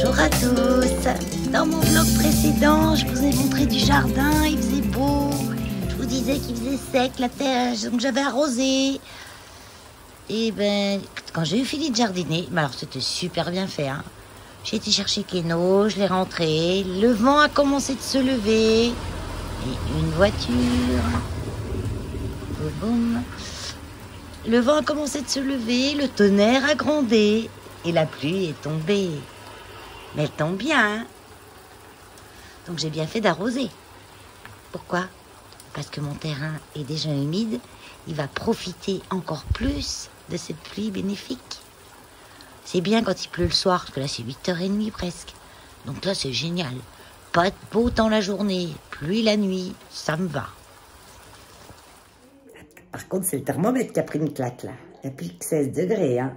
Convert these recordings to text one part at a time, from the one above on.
Bonjour à tous. Dans mon vlog précédent, je vous ai montré du jardin, il faisait beau. Je vous disais qu'il faisait sec la terre, donc j'avais arrosé. Et ben, quand j'ai eu fini de jardiner, alors c'était super bien fait. Hein. J'ai été chercher Keno, je l'ai rentré. Le vent a commencé de se lever. Et une voiture. Boum, boum. Le vent a commencé de se lever, le tonnerre a grondé. Et la pluie est tombée. Mais elle tombe bien. Hein. Donc j'ai bien fait d'arroser. Pourquoi? Parce que mon terrain est déjà humide. Il va profiter encore plus de cette pluie bénéfique. C'est bien quand il pleut le soir, parce que là c'est 8h30 presque. Donc là c'est génial. Pas de beau temps la journée, pluie la nuit, ça me va. Par contre c'est le thermomètre qui a pris une claque là. Il n'y a plus que 16 degrés. Hein.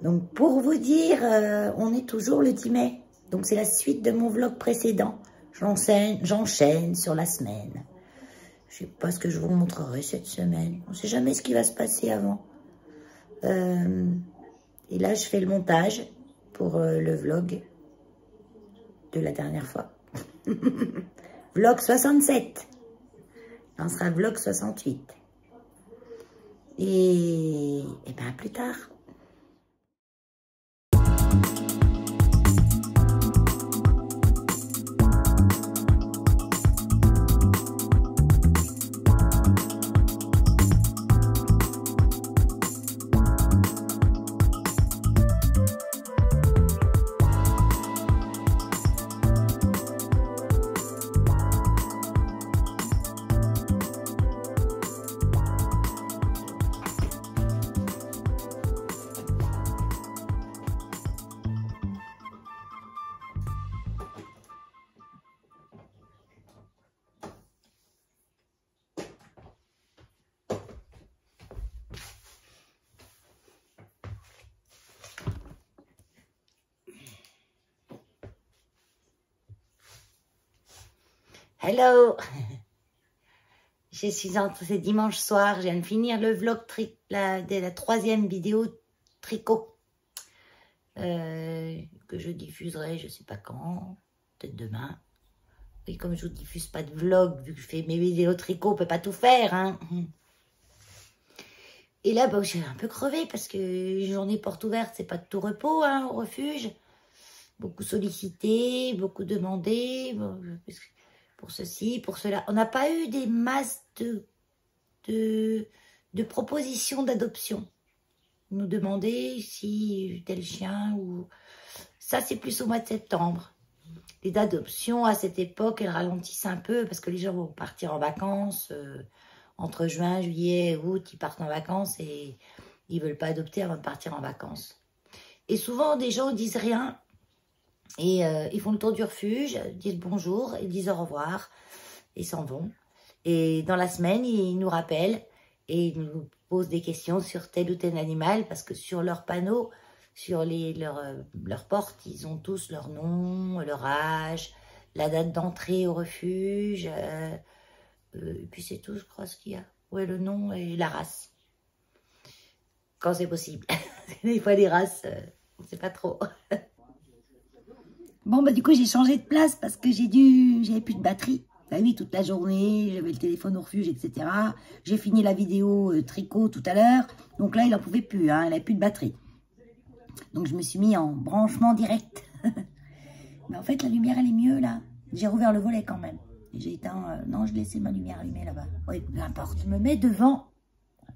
Donc pour vous dire, on est toujours le 10 mai. Donc c'est la suite de mon vlog précédent. J'enchaîne sur la semaine. Je sais pas ce que je vous montrerai cette semaine. On ne sait jamais ce qui va se passer avant. Et là, je fais le montage pour le vlog de la dernière fois. Vlog 67. On sera vlog 68. Et bien, à plus tard. Hello. C'est dimanche soir, je viens de finir le vlog de la 3e vidéo tricot que je diffuserai, je sais pas quand, peut-être demain. Et comme je vous diffuse pas de vlog, vu que je fais mes vidéos tricot, on peut pas tout faire. Hein. Et là, bah, je suis un peu crevée parce que une journée porte ouverte, c'est pas de tout repos hein, au refuge. Beaucoup sollicité, beaucoup demandé. Bon, pour ceci, pour cela. On n'a pas eu des masses de propositions d'adoption. Nous demander si tel chien ou... Ça, c'est plus au mois de septembre. Les adoptions, à cette époque, elles ralentissent un peu parce que les gens vont partir en vacances. Entre juin, juillet, août, ils partent en vacances et ils ne veulent pas adopter avant de partir en vacances. Et souvent, des gens ne disent rien. Et ils font le tour du refuge, disent bonjour, ils disent au revoir, et s'en vont. Et dans la semaine, ils nous rappellent et ils nous posent des questions sur tel ou tel animal, parce que sur leurs panneaux, sur leurs portes, ils ont tous leur nom, leur âge, la date d'entrée au refuge, et puis c'est tout, je crois, ce qu'il y a. Ouais, le nom et la race. Quand c'est possible. Des fois, les races, on ne sait pas trop. Bon, bah du coup, j'ai changé de place parce que j'avais plus de batterie. Bah oui, toute la journée, j'avais le téléphone au refuge, etc. J'ai fini la vidéo tricot tout à l'heure. Donc là, il n'en pouvait plus, hein, il n'avait plus de batterie. Donc je me suis mis en branchement direct. Mais en fait, la lumière, elle est mieux là. J'ai rouvert le volet quand même. J'ai éteint... non, je laissais ma lumière allumée là-bas. Oui, peu importe. Je me mets devant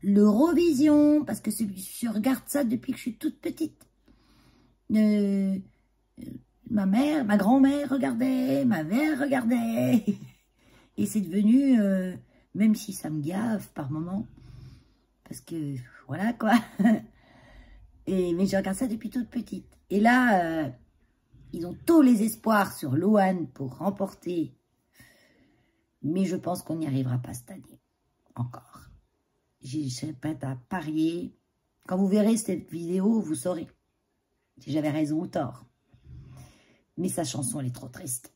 l'Eurovision parce que je regarde ça depuis que je suis toute petite. Ma grand-mère regardait, ma mère regardait. Et c'est devenu, même si ça me gave par moments, parce que, voilà quoi. Mais je regarde ça depuis toute petite. Et là, ils ont tous les espoirs sur Lohan pour remporter. Mais je pense qu'on n'y arrivera pas cette année. Encore. Je serais prête à parier. Quand vous verrez cette vidéo, vous saurez si j'avais raison ou tort. Mais sa chanson, elle est trop triste.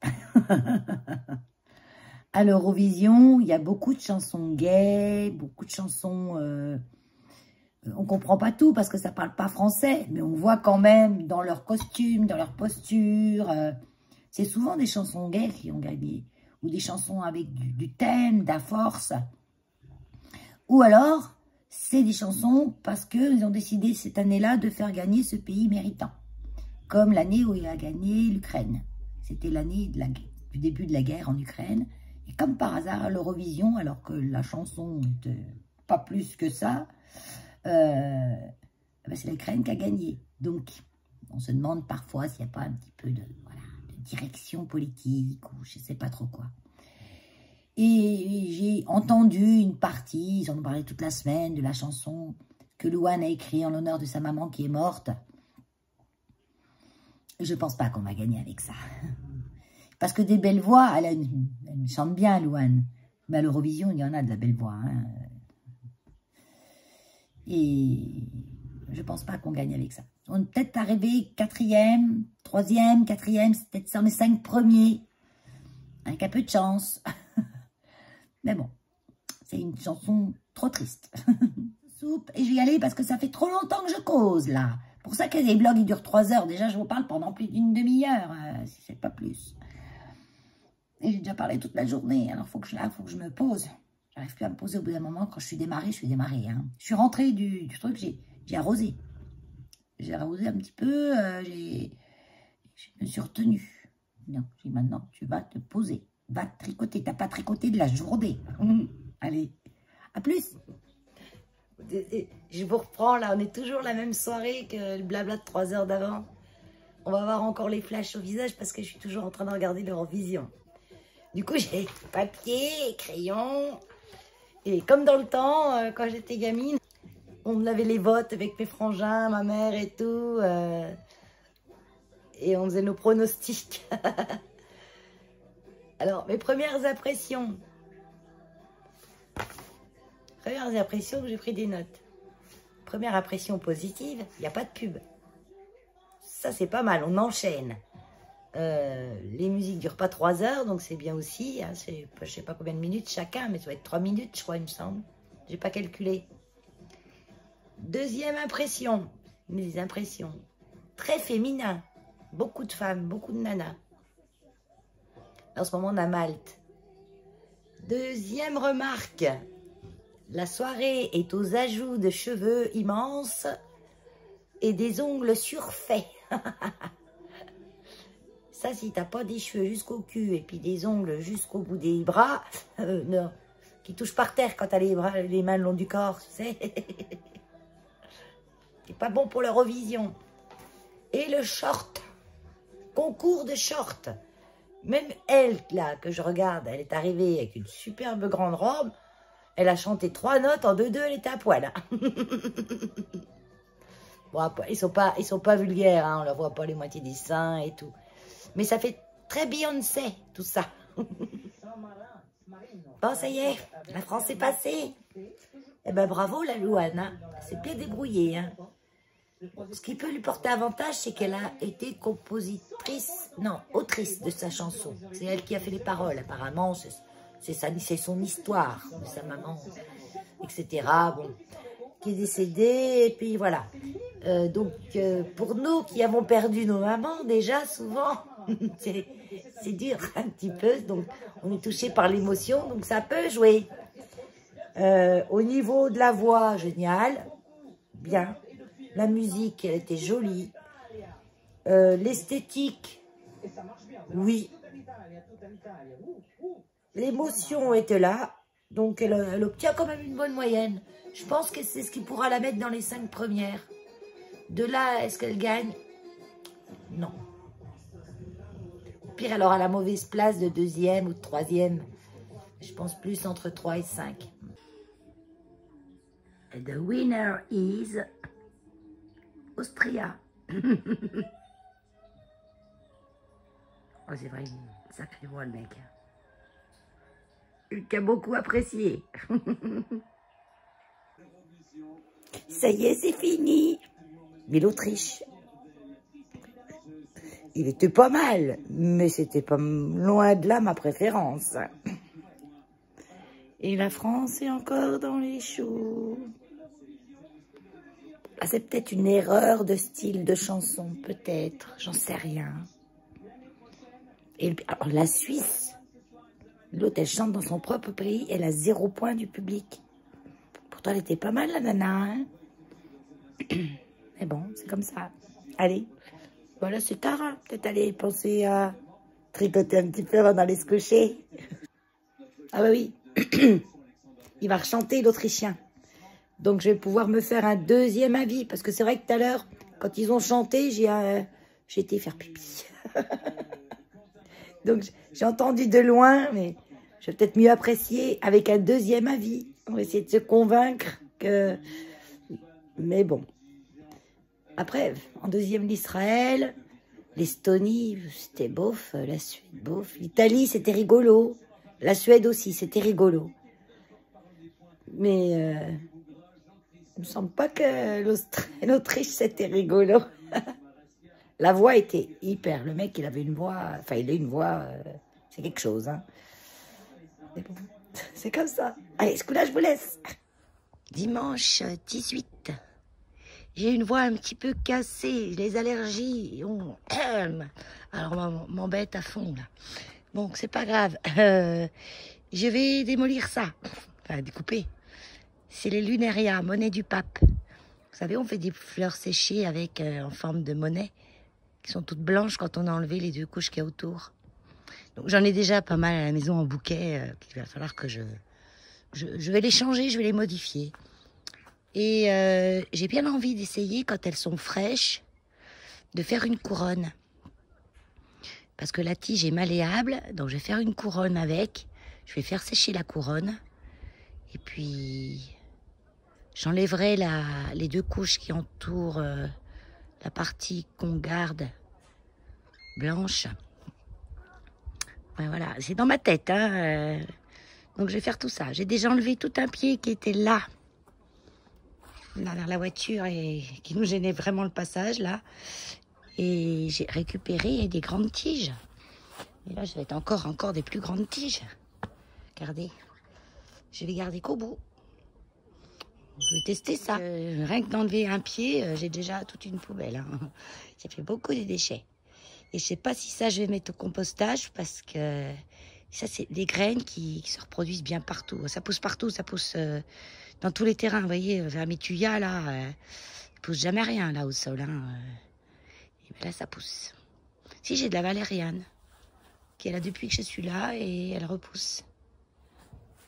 À l'Eurovision, il y a beaucoup de chansons gays, beaucoup de chansons On comprend pas tout parce que ça parle pas français, mais on voit quand même dans leurs costumes, dans leur posture. C'est souvent des chansons gays qui ont gagné, ou des chansons avec du thème, de la force. Ou alors, c'est des chansons parce qu'ils ont décidé cette année-là de faire gagner ce pays méritant. Comme l'année où il a gagné l'Ukraine. C'était l'année du début de la guerre en Ukraine. Et comme par hasard, à l'Eurovision, alors que la chanson n'était pas plus que ça, c'est l'Ukraine qui a gagné. Donc, on se demande parfois s'il n'y a pas un petit peu de direction politique ou je ne sais pas trop quoi. Et j'ai entendu une partie, ils en ont parlé toute la semaine, de la chanson que Louane a écrite en l'honneur de sa maman qui est morte. Je ne pense pas qu'on va gagner avec ça. Parce que des belles voix, elle chante bien, Louane. Mais à l'Eurovision, il y en a de la belle voix. Hein. Et je ne pense pas qu'on gagne avec ça. On est peut-être arrivé 4e, 3e, 4e, c'est peut-être dans les 5 premiers. Avec un peu de chance. Mais bon, c'est une chanson trop triste. Soupe, et je vais y aller parce que ça fait trop longtemps que je cause, là. Pour ça que les blogs, ils durent 3 heures. Déjà, je vous parle pendant plus d'une demi-heure, si c'est pas plus. Et j'ai déjà parlé toute la journée, alors faut que je me pose. J'arrive plus à me poser au bout d'un moment. Quand je suis démarrée, hein. Je suis rentrée du truc, j'ai arrosé. J'ai arrosé un petit peu, je me suis retenue. Non, j'ai dit maintenant, tu vas te poser. Va tricoter, t'as pas tricoté de la journée. Allez, à plus. Je vous reprends là, on est toujours la même soirée que le blabla de 3 heures d'avant. On va avoir encore les flashs au visage parce que je suis toujours en train de regarder l'Eurovision. Du coup, j'ai papier, crayon. Et comme dans le temps, quand j'étais gamine, on avait les votes avec mes frangins, ma mère et tout. Et on faisait nos pronostics. Alors, mes premières impressions. J'ai pris des notes. Première impression positive, il n'y a pas de pub. Ça, c'est pas mal, on enchaîne. Les musiques ne durent pas 3 heures, donc c'est bien aussi. Hein, je ne sais pas combien de minutes chacun, mais ça va être 3 minutes, je crois, il me semble. Je n'ai pas calculé. Deuxième impression, mes impressions. Très féminin. Beaucoup de femmes, beaucoup de nanas. En ce moment, on a Malte. Deuxième remarque. La soirée est aux ajouts de cheveux immenses et des ongles surfaits. Ça, si t'as pas des cheveux jusqu'au cul et puis des ongles jusqu'au bout des bras, non, qui touchent par terre quand t'as les mains le long du corps, tu sais. C'est pas bon pour l'Eurovision. Et le short. Concours de short. Même elle, là, que je regarde, elle est arrivée avec une superbe grande robe. Elle a chanté 3 notes, en 2-2, elle était à poil. Hein. Bon, ils sont pas vulgaires, hein, on leur voit pas les moitiés des seins et tout. Mais ça fait très Beyoncé, tout ça. Bon, ça y est, la France est passée. Eh ben bravo la Louane, hein. C'est bien débrouillé. Hein. Ce qui peut lui porter avantage, c'est qu'elle a été autrice de sa chanson. C'est elle qui a fait les paroles, apparemment. C'est son histoire de sa maman, etc. Bon, qui est décédée, et puis voilà. Donc, pour nous qui avons perdu nos mamans, déjà, souvent, c'est dur un petit peu. Donc, on est touché par l'émotion, donc ça peut jouer. Au niveau de la voix, génial, bien. La musique, elle était jolie. L'esthétique, oui. L'émotion était là, donc elle obtient quand même une bonne moyenne. Je pense que c'est ce qui pourra la mettre dans les 5 premières. De là, est-ce qu'elle gagne? Non. Au pire, elle aura la mauvaise place de 2e ou de 3e. Je pense plus entre 3 et 5. And the winner is Austria. Oh, c'est vrai, sacré voix le mec. Qui a beaucoup apprécié. Ça y est, c'est fini. Mais l'Autriche, il était pas mal, mais c'était pas loin de là ma préférence. Et la France est encore dans les choux. Ah, c'est peut-être une erreur de style de chanson, peut-être. J'en sais rien. Et alors, la Suisse, l'autre, elle chante dans son propre pays. Elle a 0 point du public. Pourtant, elle était pas mal, la nana. Hein. Mais bon, c'est comme ça. Allez. Voilà, c'est tard. Hein. Peut-être aller penser à tricoter un petit peu avant d'aller se coucher. Ah bah oui. Il va rechanter l'Autrichien. Donc, je vais pouvoir me faire un deuxième avis. Parce que c'est vrai que tout à l'heure, quand ils ont chanté, j'ai été faire pipi. Donc, j'ai entendu de loin, mais je vais peut-être mieux apprécier avec un deuxième avis. On va essayer de se convaincre que... Mais bon. Après, en deuxième, l'Israël, l'Estonie, c'était bof, la Suède, bof. L'Italie, c'était rigolo. La Suède aussi, c'était rigolo. Mais il me semble pas que l'Autriche, c'était rigolo. La voix était hyper. Le mec, il avait une voix... Enfin, il a une voix... c'est quelque chose, hein. Mais bon, c'est comme ça. Allez, ce coup-là, je vous laisse. Dimanche 18. J'ai une voix un petit peu cassée. Les allergies, alors m'embête à fond, là. Bon, c'est pas grave. Je vais démolir ça. Enfin, découper. C'est les Luneria, monnaie du pape. Vous savez, on fait des fleurs séchées avec en forme de monnaie, qui sont toutes blanches quand on a enlevé les 2 couches qu'il y a autour. Donc j'en ai déjà pas mal à la maison en bouquet, qu'il va falloir que je vais les changer, je vais les modifier. Et j'ai bien envie d'essayer, quand elles sont fraîches, de faire une couronne. Parce que la tige est malléable, donc je vais faire une couronne avec. Je vais faire sécher la couronne. Et puis, j'enlèverai les 2 couches qui entourent la partie qu'on garde blanche. Ouais, voilà, c'est dans ma tête. Hein, donc je vais faire tout ça. J'ai déjà enlevé tout un pied qui était là vers la voiture et qui nous gênait vraiment le passage là. Et j'ai récupéré des grandes tiges. Et là, je vais être encore des plus grandes tiges. Regardez, je vais garder qu'au bout. Je vais tester ça. Rien que d'enlever un pied, j'ai déjà toute une poubelle. Hein. Ça fait beaucoup de déchets. Et je sais pas si ça, je vais mettre au compostage parce que ça, c'est des graines qui se reproduisent bien partout. Ça pousse partout, ça pousse dans tous les terrains. Vous voyez, vers mes tuyas, là, il pousse jamais rien, là, au sol. Hein. Et bien là, ça pousse. Si, j'ai de la valériane qui est là depuis que je suis là et elle repousse.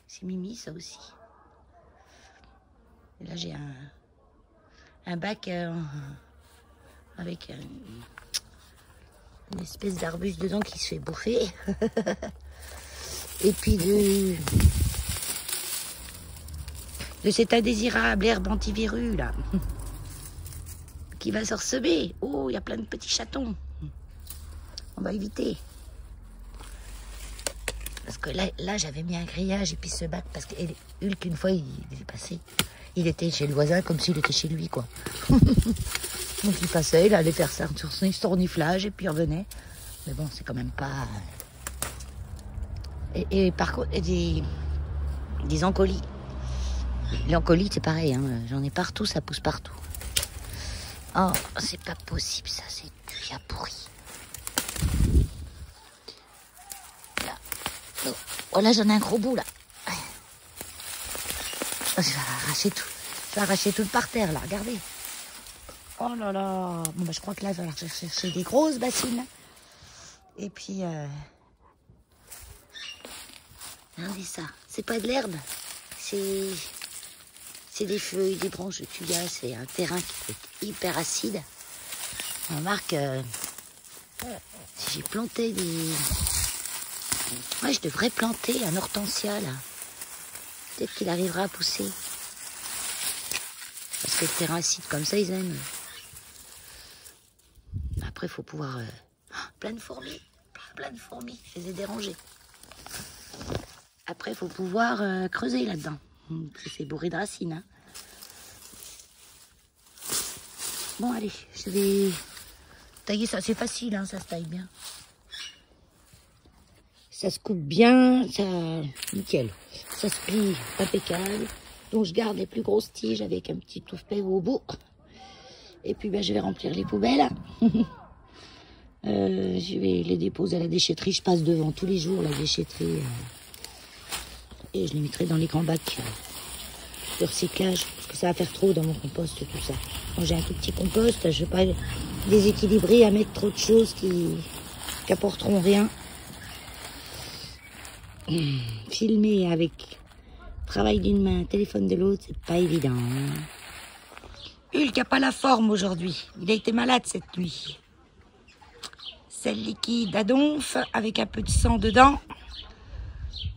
C'est Mimi, ça aussi. Et là, j'ai un bac avec une espèce d'arbuste dedans qui se fait bouffer. Et puis de cet indésirable herbe antivirus, là, qui va se ressemer. Oh, il y a plein de petits chatons. On va éviter. Parce que là j'avais mis un grillage et puis ce bac, parce que Hulk, une fois, il est passé. Il était chez le voisin comme s'il était chez lui, quoi. Donc il passait, il allait faire ça sur son reniflage et puis il revenait. Mais bon, c'est quand même pas... Et par contre, des encolis. Les encolis, c'est pareil, hein. J'en ai partout, ça pousse partout. Oh, c'est pas possible, ça, c'est du bien pourri. Là. Oh, là, j'en ai un gros bout, là. Je vais arracher tout par terre, là, regardez. Oh là là. Bon, bah, je crois que là, il va falloir chercher des grosses bassines. Et puis, regardez ça. C'est pas de l'herbe. C'est des feuilles, des branches de tuya. C'est un terrain qui est hyper acide. On remarque, si j'ai planté des... Ouais, je devrais planter un hortensia, là. Peut-être qu'il arrivera à pousser. Parce que le terrain acide comme ça, ils aiment. Après, il faut pouvoir... plein de fourmis. Plein de fourmis. Je les ai dérangées. Après, il faut pouvoir creuser là-dedans. C'est bourré de racines. Hein. Bon, allez, je vais tailler ça. C'est facile, hein, ça se taille bien. Ça se coupe bien, ça... Nickel. Ça se plie impeccable. Donc, je garde les plus grosses tiges avec un petit touffe au bout. Et puis je vais remplir les poubelles. Je vais les déposer à la déchetterie. Je passe devant tous les jours la déchetterie. Et je les mettrai dans les grands bacs de recyclage. Parce que ça va faire trop dans mon compost, tout ça. Quand j'ai un tout petit compost, je ne veux pas déséquilibrer à mettre trop de choses qui apporteront rien. Filmer avec travail d'une main, téléphone de l'autre, c'est pas évident. Hulk n'a pas la forme aujourd'hui. Il a été malade cette nuit. Sel liquide à donf avec un peu de sang dedans.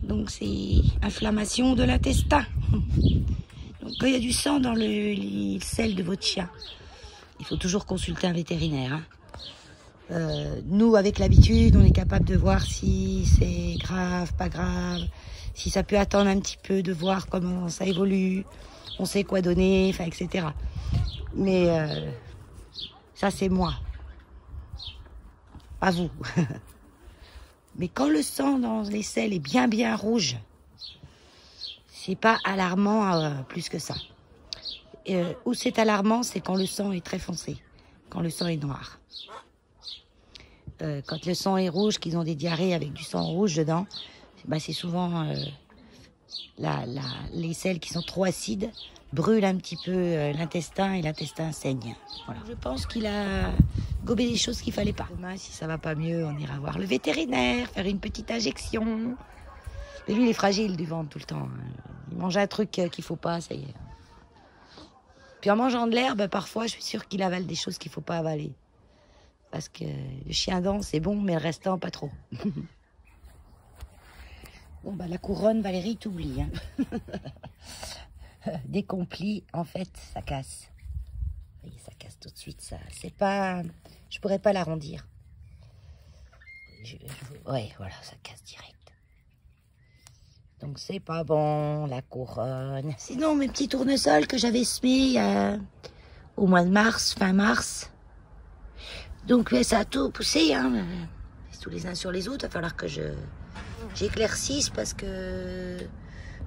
Donc c'est inflammation de l'intestin. Donc quand il y a du sang dans le sel de votre chien, il faut toujours consulter un vétérinaire. Hein. Nous, avec l'habitude, on est capable de voir si c'est grave, pas grave, si ça peut attendre un petit peu, de voir comment ça évolue, on sait quoi donner, enfin, etc. Mais ça, c'est moi. Pas vous. Mais quand le sang dans les selles est bien rouge, c'est pas alarmant plus que ça. Où c'est alarmant, c'est quand le sang est très foncé, quand le sang est noir. Quand le sang est rouge, qu'ils ont des diarrhées avec du sang rouge dedans, c'est souvent les selles qui sont trop acides brûlent un petit peu l'intestin et l'intestin saigne. Voilà. Je pense qu'il a gobé des choses qu'il fallait pas. Demain, si ça va pas mieux, on ira voir le vétérinaire, faire une petite injection. Mais lui, il est fragile du ventre tout le temps. Il mange un truc qu'il faut pas, ça y est. Puis en mangeant de l'herbe, parfois, je suis sûre qu'il avale des choses qu'il faut pas avaler. Parce que le chien dent, c'est bon, mais le restant, pas trop. Bon, la couronne, Valérie, t'oublie. Hein. Dès qu'on plie, en fait, ça casse. Oui, ça casse tout de suite, ça. C'est pas... Je pourrais pas l'arrondir. Ouais, voilà, ça casse direct. Donc, c'est pas bon, la couronne. Sinon, mes petits tournesols que j'avais semés au mois de mars, fin mars... Donc ça a tout poussé, hein, tous les uns sur les autres. Il va falloir que j'éclaircisse parce que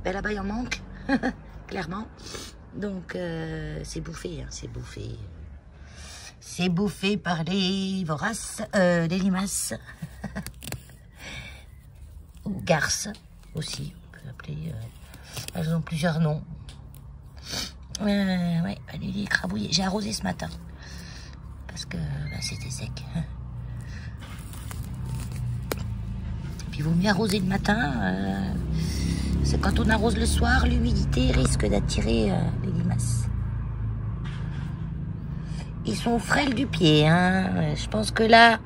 là-bas il en manque, clairement. Donc c'est bouffé, hein, c'est bouffé. C'est bouffé par les voraces, les limaces. Ou garces aussi, on peut appeler. Elles ont plusieurs noms. Ouais, les écrabouillés. J'ai arrosé ce matin. Parce que c'était sec. Et puis il vaut mieux arroser le matin. C'est quand on arrose le soir, l'humidité risque d'attirer les limaces. Ils sont frêles du pied. Hein. Je pense que là,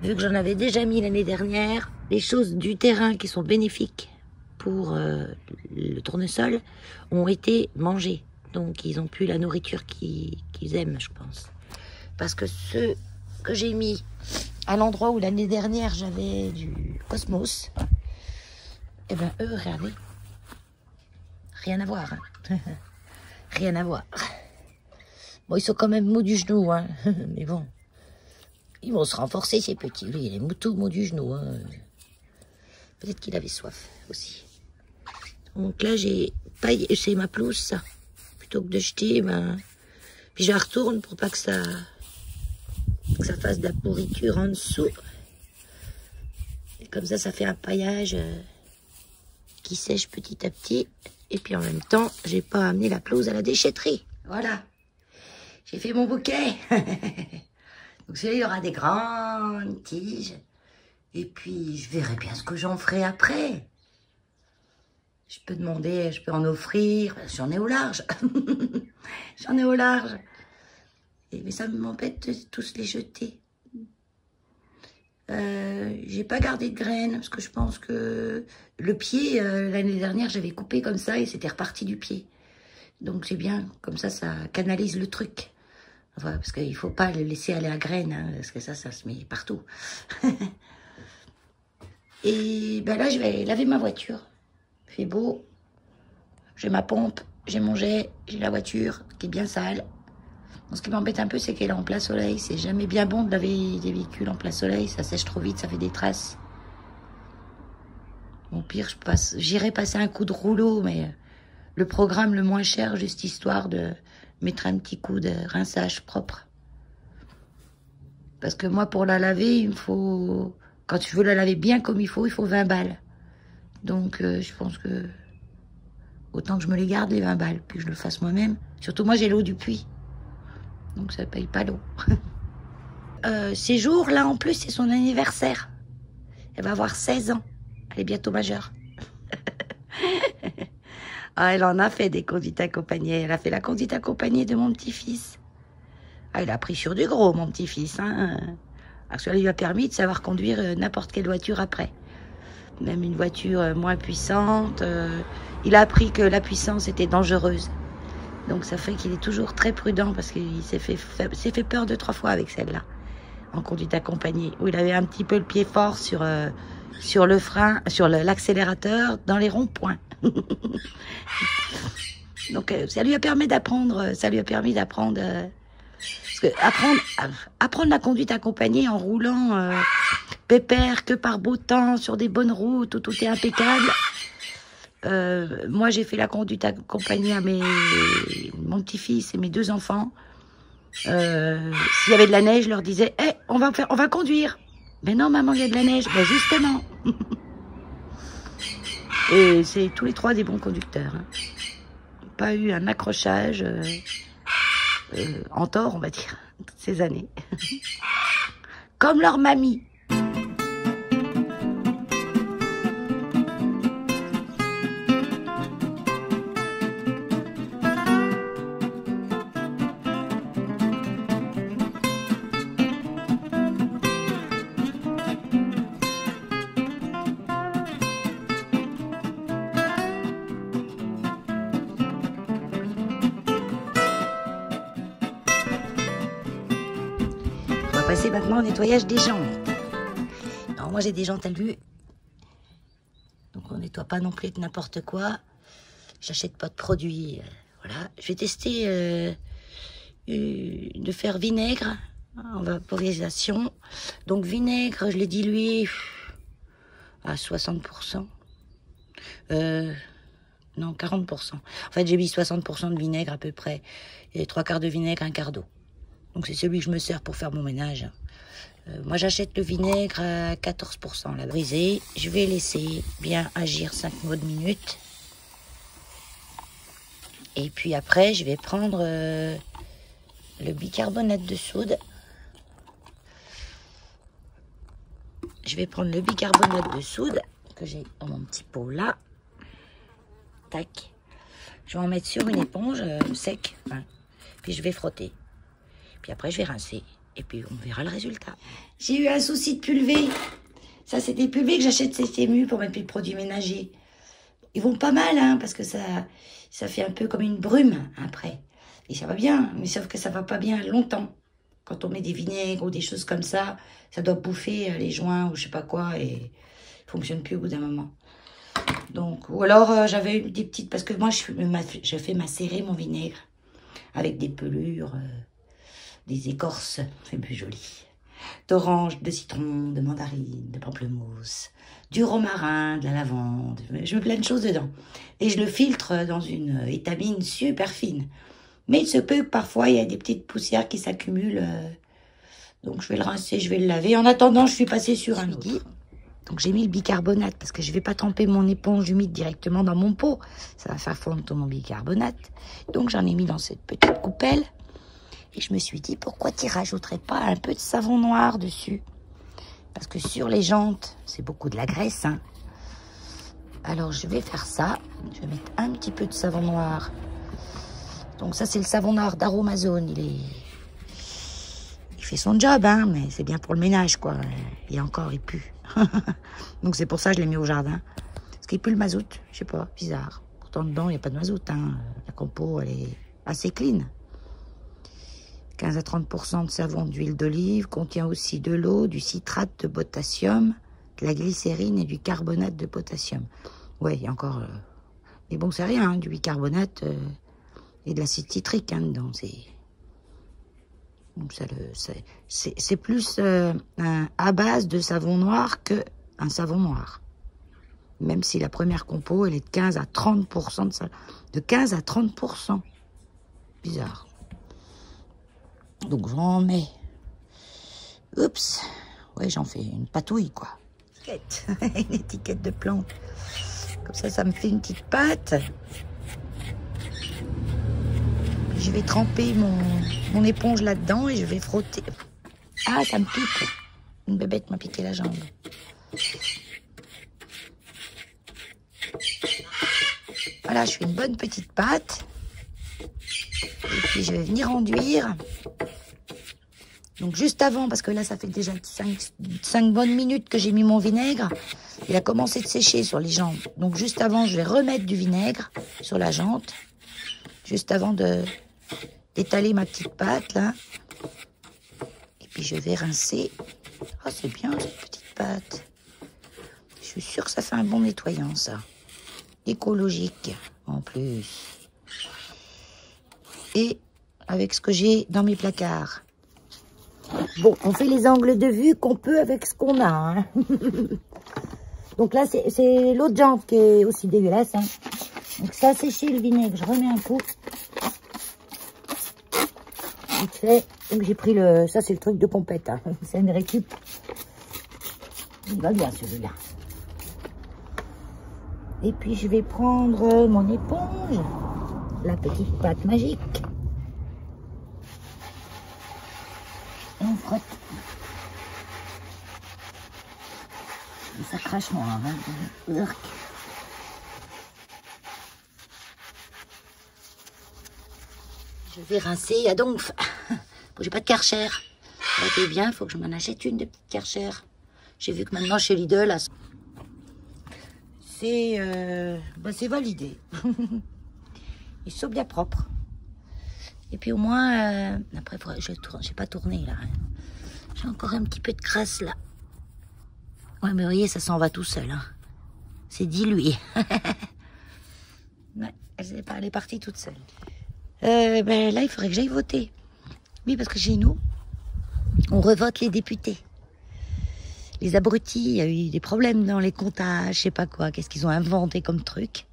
vu que j'en avais déjà mis l'année dernière, les choses du terrain qui sont bénéfiques pour le tournesol ont été mangées. Donc ils n'ont plus la nourriture qu'ils aiment, je pense. Parce que ceux que j'ai mis à l'endroit où l'année dernière j'avais du cosmos, eh bien eux, regardez, rien à voir. Hein. Rien à voir. Bon, ils sont quand même mous du genou, hein. Mais bon, ils vont se renforcer ces petits. Lui, il est tout mou du genou. Hein. Peut-être qu'il avait soif aussi. Donc là, j'ai paillé, c'est ma pelouse, ça. Plutôt que de jeter, puis je la retourne pour pas que ça fasse de la pourriture en dessous. Et comme ça fait un paillage qui sèche petit à petit. Et puis en même temps, j'ai pas amené la pelouse à la déchetterie. Voilà. J'ai fait mon bouquet. Donc celui-là, il y aura des grandes tiges. Et puis, je verrai bien ce que j'en ferai après. Je peux demander, je peux en offrir. J'en ai au large. J'en ai au large. Mais ça m'embête de tous les jeter. J'ai pas gardé de graines parce que je pense que le pied, l'année dernière, j'avais coupé comme ça et c'était reparti du pied. Donc c'est bien, comme ça canalise le truc. Enfin, parce qu'il faut pas le laisser aller à graines, hein, parce que ça se met partout. Et là, je vais laver ma voiture. Il fait beau. J'ai ma pompe, j'ai mon jet, j'ai la voiture qui est bien sale. Ce qui m'embête un peu, c'est qu'elle est en plein soleil. C'est jamais bien bon de laver des véhicules en plein soleil. Ça sèche trop vite, ça fait des traces. Au pire, j'irai passer un coup de rouleau, mais le programme le moins cher, juste histoire de mettre un petit coup de rinçage propre. Parce que moi, pour la laver, il me faut... Quand tu veux la laver bien comme il faut 20 balles. Donc, je pense que... Autant que je me les garde, les 20 balles, puis je le fasse moi-même. Surtout, moi, j'ai l'eau du puits. Donc, ça ne paye pas l'eau. Ces jours, là, en plus, c'est son anniversaire. Elle va avoir 16 ans. Elle est bientôt majeure. Ah, elle en a fait des conduites accompagnées. Elle a fait la conduite accompagnée de mon petit-fils. Ah, il a pris sur du gros, mon petit-fils. Hein. Alors, ça lui a permis de savoir conduire n'importe quelle voiture après. Même une voiture moins puissante. Il a appris que la puissance était dangereuse. Donc, ça fait qu'il est toujours très prudent parce qu'il s'est fait peur 2-3 fois avec celle-là. En conduite accompagnée. Où il avait un petit peu le pied fort sur le frein, sur l'accélérateur, dans les ronds-points. Donc, ça lui a permis d'apprendre, parce que apprendre la conduite accompagnée en roulant pépère, que par beau temps, sur des bonnes routes où tout est impeccable. Moi, j'ai fait la conduite accompagnée à mon petit-fils et mes 2 enfants. S'il y avait de la neige, je leur disais, hey, on va conduire. Mais non, maman, il y a de la neige. Ben justement. Et c'est tous les 3 des bons conducteurs. Hein. Pas eu un accrochage en tort, on va dire, toutes ces années. Comme leur mamie. On va passer maintenant au nettoyage des jantes. Alors moi j'ai des jantes à l'huile. Donc on nettoie pas non plus avec n'importe quoi. J'achète pas de produits. Voilà. Je vais tester de faire vinaigre en vaporisation. Donc vinaigre, je l'ai dilué à 60%. Non, 40%. En fait, j'ai mis 60% de vinaigre à peu près. Et 3/4 de vinaigre, 1/4 d'eau. Donc c'est celui que je me sers pour faire mon ménage. Moi j'achète le vinaigre à 14%. La brisée. Je vais laisser bien agir 5 minutes. Et puis après, je vais prendre le bicarbonate de soude. Je vais prendre le bicarbonate de soude que j'ai dans mon petit pot là. Tac. Je vais en mettre sur une éponge sec. Hein. Puis je vais frotter. Puis après, je vais rincer. Et puis, on verra le résultat. J'ai eu un souci de pulvé. Ça, c'est des pulvés que j'achète chez Temu pour mettre les produits ménagers. Ils vont pas mal, hein, parce que ça fait un peu comme une brume après. Et ça va bien, mais sauf que ça va pas bien longtemps. Quand on met des vinaigres ou des choses comme ça doit bouffer les joints ou je sais pas quoi et fonctionne plus au bout d'un moment. Donc, ou alors j'avais eu des petites, parce que moi je fais macérer mon vinaigre avec des pelures, des écorces, c'est plus joli, d'orange, de citron, de mandarine, de pamplemousse, du romarin, de la lavande, je mets plein de choses dedans. Et je le filtre dans une étamine super fine. Mais il se peut que parfois il y a des petites poussières qui s'accumulent. Donc je vais le rincer, je vais le laver. En attendant, je suis passée sur un midi. Donc j'ai mis le bicarbonate parce que je ne vais pas tremper mon éponge humide directement dans mon pot. Ça va faire fondre tout mon bicarbonate. Donc j'en ai mis dans cette petite coupelle. Et je me suis dit, pourquoi tu rajouterais pas un peu de savon noir dessus? Parce que sur les jantes, c'est beaucoup de la graisse. Hein. Alors je vais faire ça. Je vais mettre un petit peu de savon noir. Donc ça, c'est le savon noir d'Aromazone. Il fait son job, hein, mais c'est bien pour le ménage, quoi. Et encore, il pue. Donc c'est pour ça que je l'ai mis au jardin. Parce qu'il pue le mazout. Je sais pas, bizarre. Pourtant, dedans, il n'y a pas de mazout. Hein. La compo, elle est assez clean. 15 à 30% de savon d'huile d'olive. Contient aussi de l'eau, du citrate de potassium, de la glycérine et du carbonate de potassium. Ouais, il y a encore... Mais bon, c'est rien, hein, du bicarbonate... et de l'acide citrique hein, dedans. C'est plus à base de savon noir qu'un savon noir. Même si la première compo, elle est de 15 à 30% de ça. De 15 à 30%. Bizarre. Donc j'en mets Oups. Ouais, j'en fais une patouille, quoi. Une étiquette de plante. Comme ça me fait une petite pâte. Je vais tremper mon éponge là-dedans et je vais frotter. Ah, ça me pique. Une bébête m'a piqué la jambe. Voilà, je fais une bonne petite pâte. Et puis, je vais venir enduire. Donc, juste avant, parce que là, ça fait déjà 5 bonnes minutes que j'ai mis mon vinaigre. Il a commencé de sécher sur les jambes. Donc, juste avant, je vais remettre du vinaigre sur la jante. Juste avant d'étaler ma petite pâte, là. Et puis, je vais rincer. Ah, c'est bien, cette petite pâte. Je suis sûre que ça fait un bon nettoyant, ça. Écologique, en plus. Et avec ce que j'ai dans mes placards. Bon, on fait les angles de vue qu'on peut avec ce qu'on a. Hein. Donc là, c'est l'autre jante qui est aussi dégueulasse. Hein. Donc ça a séché le vinaigre. Je remets un coup. Vite fait. Donc j'ai pris le... Ça, c'est le truc de pompette. Hein. C'est une récup. Il va bien, celui-là. Et puis, je vais prendre mon éponge. La petite pâte magique. Et on frotte. Et ça crache moins. Hein. Je vais rincer. Il y a donc... J'ai pas de Karcher. Ça aurait été bien, il faut que je m'en achète une de petites Karcher. J'ai vu que maintenant chez Lidl, c'est validé. Ils sont bien propres. Et puis au moins, après, j'ai pas tourné là. J'ai encore un petit peu de crasse là. Ouais, mais vous voyez, ça s'en va tout seul. Hein. C'est dilué. Ouais, elle est partie toute seule. Ben, là, il faudrait que j'aille voter. Oui, parce que chez nous, on revote les députés. Les abrutis, il y a eu des problèmes dans les comptages, je sais pas quoi. Qu'est-ce qu'ils ont inventé comme truc?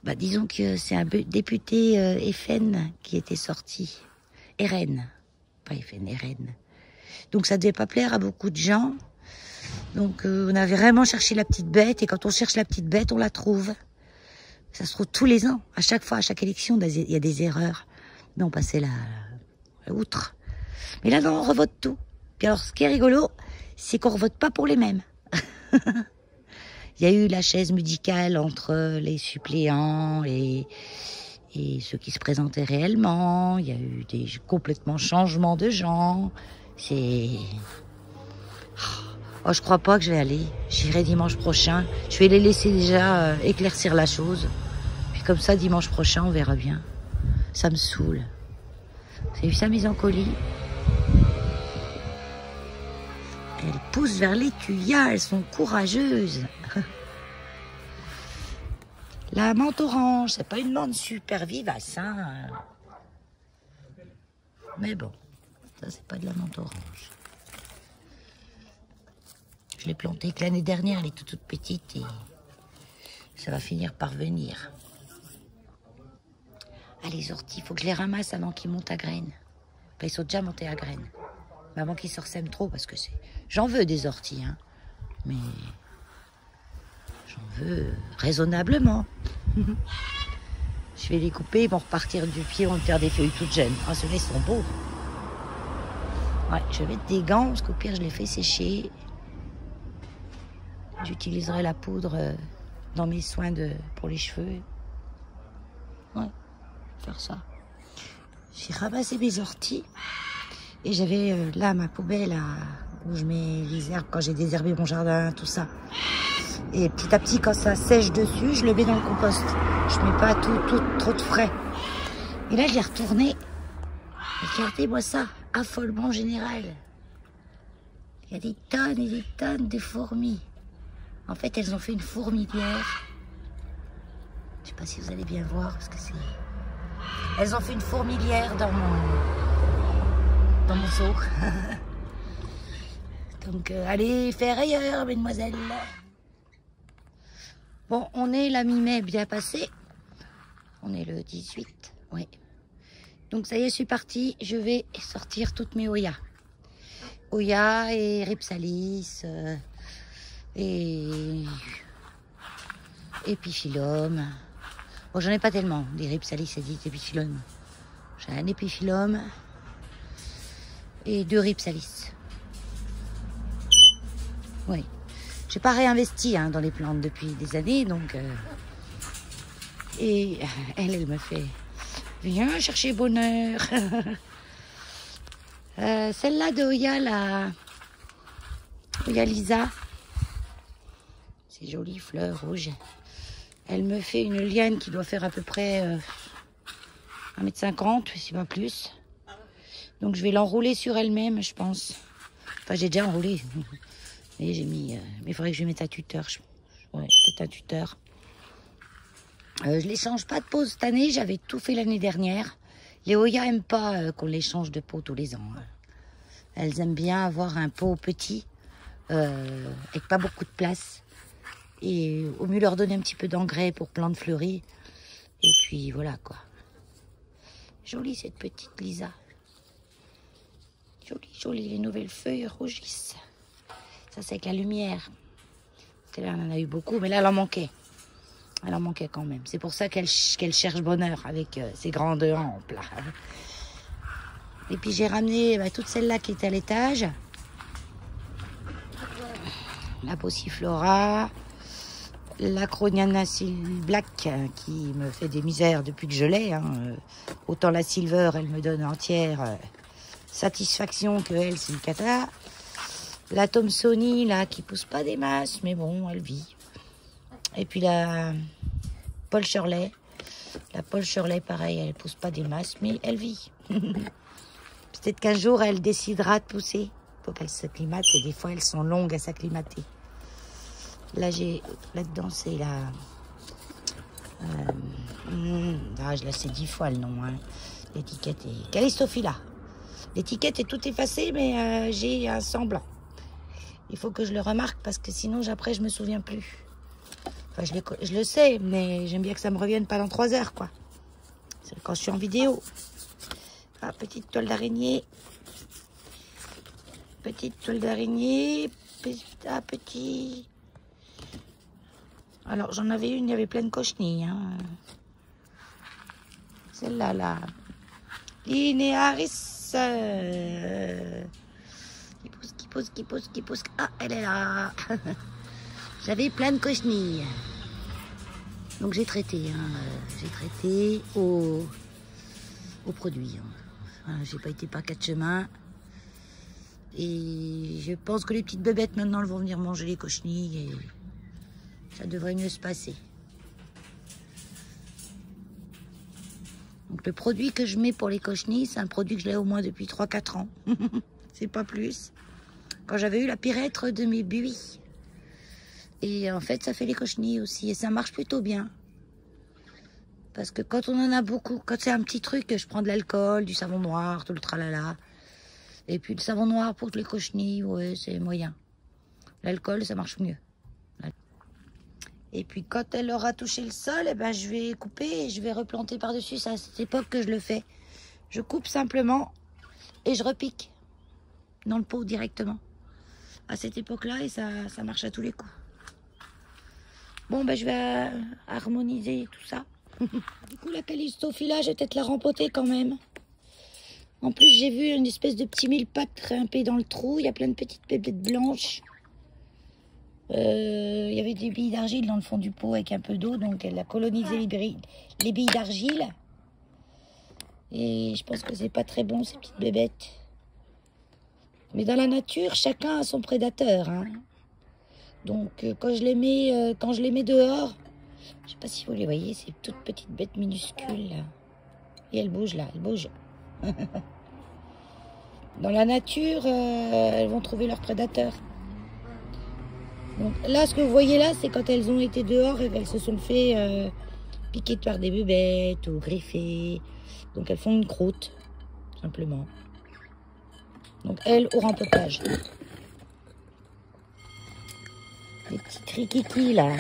Bah, disons que c'est un député FN qui était sorti. RN. Pas FN, RN. Donc ça devait pas plaire à beaucoup de gens. Donc on avait vraiment cherché la petite bête. Et quand on cherche la petite bête, on la trouve. Ça se trouve tous les ans. À chaque fois, à chaque élection, il y a des erreurs. Mais on passait là outre. Mais là, non, on revote tout. Puis alors, ce qui est rigolo, c'est qu'on revote pas pour les mêmes. Il y a eu la chaise musicale entre les suppléants et ceux qui se présentaient réellement. Il y a eu des complètement changements de gens. C'est... Oh, je crois pas que je vais aller. J'irai dimanche prochain. Je vais les laisser déjà éclaircir la chose. Puis comme ça, dimanche prochain, on verra bien. Ça me saoule. Vous avez vu sa mise en colis? Elles poussent vers l'étuyat, elles sont courageuses. La menthe orange, c'est pas une menthe super vivace, hein. Mais bon, ça c'est pas de la menthe orange. Je l'ai plantée que l'année dernière, elle est toute petite et ça va finir par venir. Ah, les orties, il faut que je les ramasse avant qu'ils montent à graines. Enfin, ils sont déjà montés à graines. Mais avant qu'ils se ressèment trop, parce que c'est... J'en veux des orties, hein. Mais j'en veux raisonnablement. Je vais les couper, ils vont repartir du pied, on va faire des feuilles toutes jeunes. Ah, ceux-là, ils sont beaux. Ouais, je vais mettre des gants, parce qu'au pire, je les fais sécher. J'utiliserai la poudre dans mes soins pour les cheveux. Ouais, faire ça. J'ai ramassé mes orties. Et j'avais là ma poubelle où je mets les herbes quand j'ai désherbé mon jardin, tout ça. Et petit à petit, quand ça sèche dessus, je le mets dans le compost. Je mets pas trop de frais. Et là, je l'ai retourné. Regardez-moi ça, affolement général. Il y a des tonnes et des tonnes de fourmis. En fait, elles ont fait une fourmilière. Je sais pas si vous allez bien voir, parce que c'est... Elles ont fait une fourmilière dans mon seau. Donc, allez faire ailleurs, mesdemoiselles. Bon, on est la mi-mai bien passé. On est le 18, oui. Donc, ça y est, je suis partie. Je vais sortir toutes mes Oyas. Oya et Rhipsalis et Épiphyllum. Bon, j'en ai pas tellement, des Rhipsalis et des Épiphyllum. J'ai un Épiphyllum et 2 Rhipsalis. Oui. J'ai pas réinvesti dans les plantes depuis des années, donc... Et elle me fait... Viens chercher bonheur. Celle-là de Oya, Oya Lisa. Ces jolies fleurs rouges. Elle me fait une liane qui doit faire à peu près 1,50 m, si pas plus. Donc je vais l'enrouler sur elle-même, je pense. Enfin, j'ai déjà enroulé. Et j'ai mis... mais il faudrait que je mette un tuteur. Ouais, peut-être un tuteur. Je les change pas de peau cette année. J'avais tout fait l'année dernière. Les Oya n'aiment pas qu'on les change de peau tous les ans. Elles aiment bien avoir un pot petit, avec pas beaucoup de place. Et au mieux leur donner un petit peu d'engrais pour plantes fleuries. Et puis voilà quoi. Jolie cette petite Lisa. Jolie, jolie. Les nouvelles feuilles rougissent. Ça c'est avec la lumière. Parce que là on en a eu beaucoup, mais là elle en manquait. Elle en manquait quand même. C'est pour ça qu'elle cherche bonheur avec ses grandes hampes là. Et puis j'ai ramené toutes celles-là qui étaient à l'étage. La Passiflora, la Croniana Black qui me fait des misères depuis que je l'ai. Autant la Silver, elle me donne entière satisfaction que elle, c'est une cata. La Thomsoni là qui pousse pas des masses, mais bon, elle vit. Et puis la Paul Shirley. La Paul Shirley, pareil, elle pousse pas des masses, mais elle vit. Peut-être qu'un jour, elle décidera de pousser. Il faut qu'elle s'acclimate, et des fois, elles sont longues à s'acclimater. Là, là-dedans, c'est la... je la sais 10 fois le nom. L'étiquette est... Callistophila. L'étiquette est toute effacée, mais j'ai un semblant. Il faut que je le remarque, parce que sinon, après, je me souviens plus. Enfin, je le sais, mais j'aime bien que ça me revienne pas dans 3 heures, quoi. C'est quand je suis en vidéo. Ah, petite toile d'araignée. Petite toile d'araignée. Petit... Alors, j'en avais une, il y avait plein de cochenilles. Celle-là, là. Linéaris. Qui pousse. Ah, elle est là. J'avais plein de cochenilles. Donc, j'ai traité. J'ai traité au produit. J'ai pas été par 4 chemins. Et je pense que les petites bébêtes maintenant elles vont venir manger les cochenilles et ça devrait mieux se passer. Donc le produit que je mets pour les cochenilles, c'est un produit que je l'ai au moins depuis 3-4 ans. C'est pas plus. Quand j'avais eu la pyrètre de mes buis. Et en fait ça fait les cochenilles aussi et ça marche plutôt bien. Parce que quand on en a beaucoup, quand c'est un petit truc, je prends de l'alcool, du savon noir, tout le tralala. Et puis le savon noir pour les cochenilles, ouais, c'est moyen. L'alcool, ça marche mieux. Et puis quand elle aura touché le sol, je vais couper et je vais replanter par-dessus. C'est à cette époque que je le fais. Je coupe simplement et je repique dans le pot directement. À cette époque-là, et ça marche à tous les coups. Bon, je vais harmoniser tout ça. Du coup, la Callistophila, je vais peut-être la rempoter quand même. En plus, j'ai vu une espèce de petit mille-pattes grimper dans le trou. Il y a plein de petites bébêtes blanches. Il y avait des billes d'argile dans le fond du pot avec un peu d'eau. Donc, elle a colonisé les billes d'argile. Et je pense que c'est pas très bon, ces petites bébêtes. Mais dans la nature, chacun a son prédateur. Donc, quand je les mets dehors... Je sais pas si vous les voyez, ces toutes petites bêtes minuscules là. Et elles bougent là, elles bougent. Dans la nature, elles vont trouver leur prédateur. Donc là, ce que vous voyez là, c'est quand elles ont été dehors et qu'elles se sont fait piquer par des bébêtes ou griffer. Donc elles font une croûte, simplement. Donc elles au rempotage. Les petits crikikis là.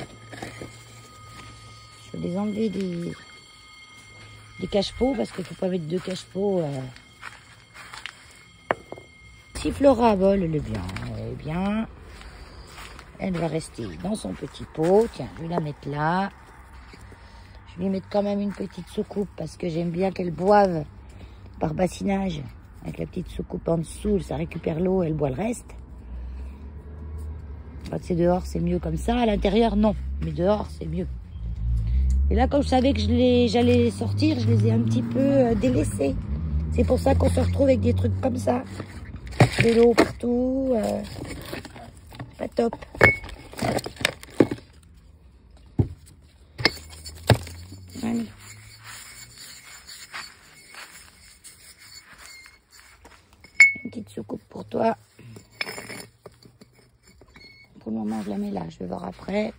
Je vais les enlever des cache-pots parce qu'il ne faut pas mettre 2 cache-pots. si Flora vole, elle est bien. Elle est bien. Elle va rester dans son petit pot. Tiens, je vais la mettre là. Je vais lui mettre quand même une petite soucoupe parce que j'aime bien qu'elle boive par bassinage. Avec la petite soucoupe en dessous, ça récupère l'eau, elle boit le reste. Quand c'est dehors, c'est mieux comme ça. À l'intérieur, non. Mais dehors, c'est mieux. Et là, quand je savais que j'allais sortir, je les ai un petit peu délaissés. C'est pour ça qu'on se retrouve avec des trucs comme ça. De l'eau partout. Pas top. Allez. Une petite soucoupe pour toi. Pour le moment, je la mets là. Je vais voir après.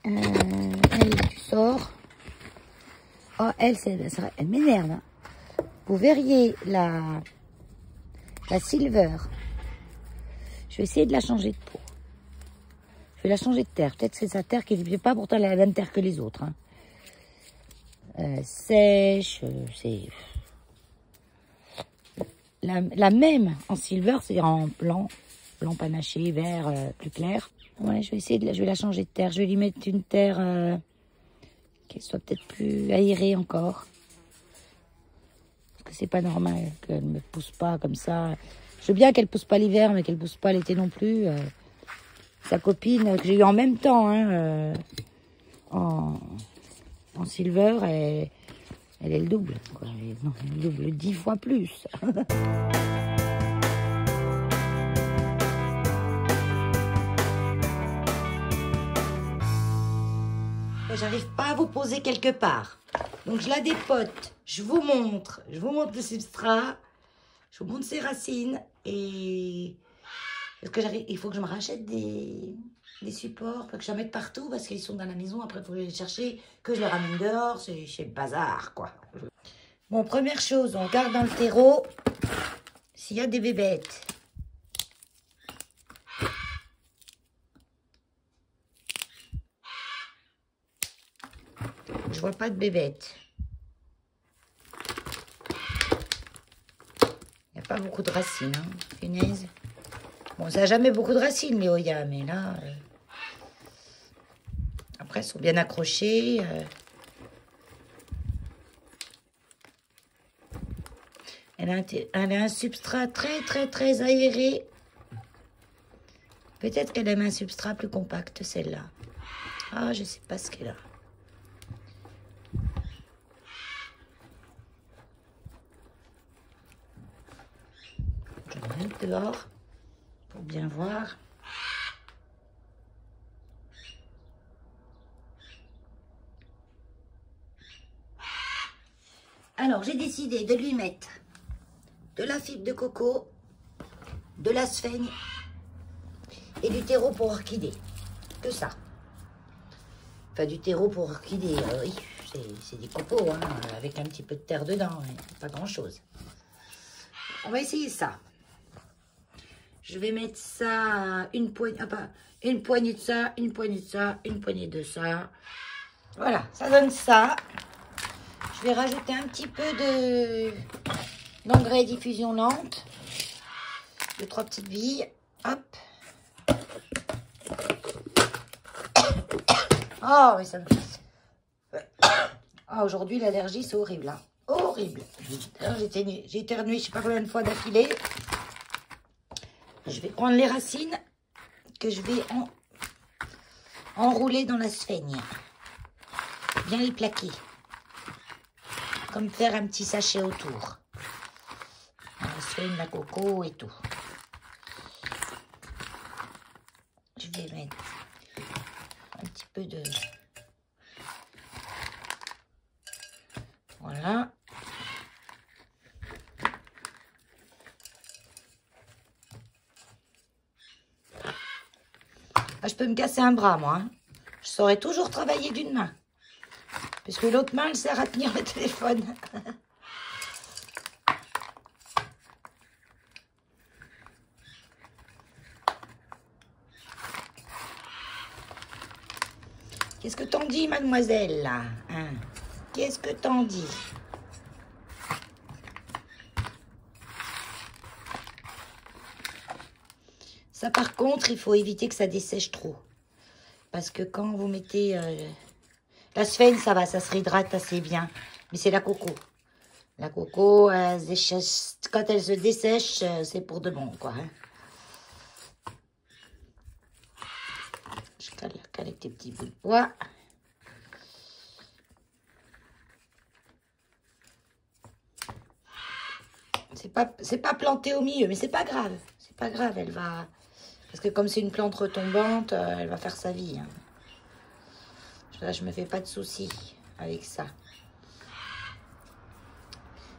Elle, tu sors. Oh, elle m'énerve. Hein. Vous verriez la silver. Je vais essayer de la changer de peau. Je vais la changer de terre. Peut-être que c'est sa terre qui ne plaît pas. Pourtant, elle a la même terre que les autres. Hein. Sèche. C'est la même en silver. C'est en blanc panaché, vert, plus clair. Ouais, je vais essayer je vais la changer de terre. Je vais lui mettre une terre qui soit peut-être plus aérée encore. Parce que c'est pas normal qu'elle me pousse pas comme ça. Je veux bien qu'elle pousse pas l'hiver, mais qu'elle pousse pas l'été non plus. Sa copine, que j'ai eu en même temps, hein, en silver, elle est le double. Quoi. Non, le double, 10 fois plus. J'arrive pas à vous poser quelque part. Donc je la dépote, je vous montre le substrat, je vous montre ses racines et parce que il faut que je me rachète des supports, que je la mette partout parce qu'ils sont dans la maison. Après, il faut les chercher, que je les ramène dehors, c'est bazar quoi. Bon, première chose, on regarde dans le terreau s'il y a des bébêtes. Je vois pas de bébêtes. Il n'y a pas beaucoup de racines, hein, punaise. Bon, ça n'a jamais beaucoup de racines, les Oya, mais là... Après, elles sont bien accrochées. Elle a un substrat très aéré. Peut-être qu'elle aime un substrat plus compact, celle-là. Ah, je sais pas ce qu'elle a. Je vais mettre dehors pour bien voir. Alors, j'ai décidé de lui mettre de la fibre de coco, de la sphaigne et du terreau pour orchidée. Que ça. Enfin, du terreau pour orchidée, oui, c'est des copeaux, hein, avec un petit peu de terre dedans, hein, pas grand-chose. On va essayer ça. Je vais mettre ça, une poignée de ça, une poignée de ça, une poignée de ça. Voilà, ça donne ça. Je vais rajouter un petit peu d'engrais diffusion lente. 2-3 petites billes. Hop. Oh, oui, ça me... Oh, aujourd'hui, l'allergie, c'est horrible. Hein. Horrible. J'ai éternué, je ne sais pas combien de fois d'affilée. Je vais prendre les racines que je vais enrouler dans la sphaigne. Bien les plaquer. Comme faire un petit sachet autour. La sphaigne, la coco et tout. Je vais mettre un petit peu de... Voilà. Ah, je peux me casser un bras, moi. Hein. Je saurais toujours travailler d'une main. Puisque l'autre main, elle sert à tenir le téléphone. Qu'est-ce que t'en dis, mademoiselle, là hein? Qu'est-ce que t'en dis? Ça, par contre, il faut éviter que ça dessèche trop. Parce que quand vous mettez... la sphène, ça va, ça se réhydrate assez bien. Mais c'est la coco. La coco, quand elle se dessèche, c'est pour de bon, quoi. Hein. Je cale avec tes petits bouts de bois. C'est pas planté au milieu, mais c'est pas grave. C'est pas grave, elle va... Parce que comme c'est une plante retombante, elle va faire sa vie. Hein. Là, je me fais pas de soucis avec ça.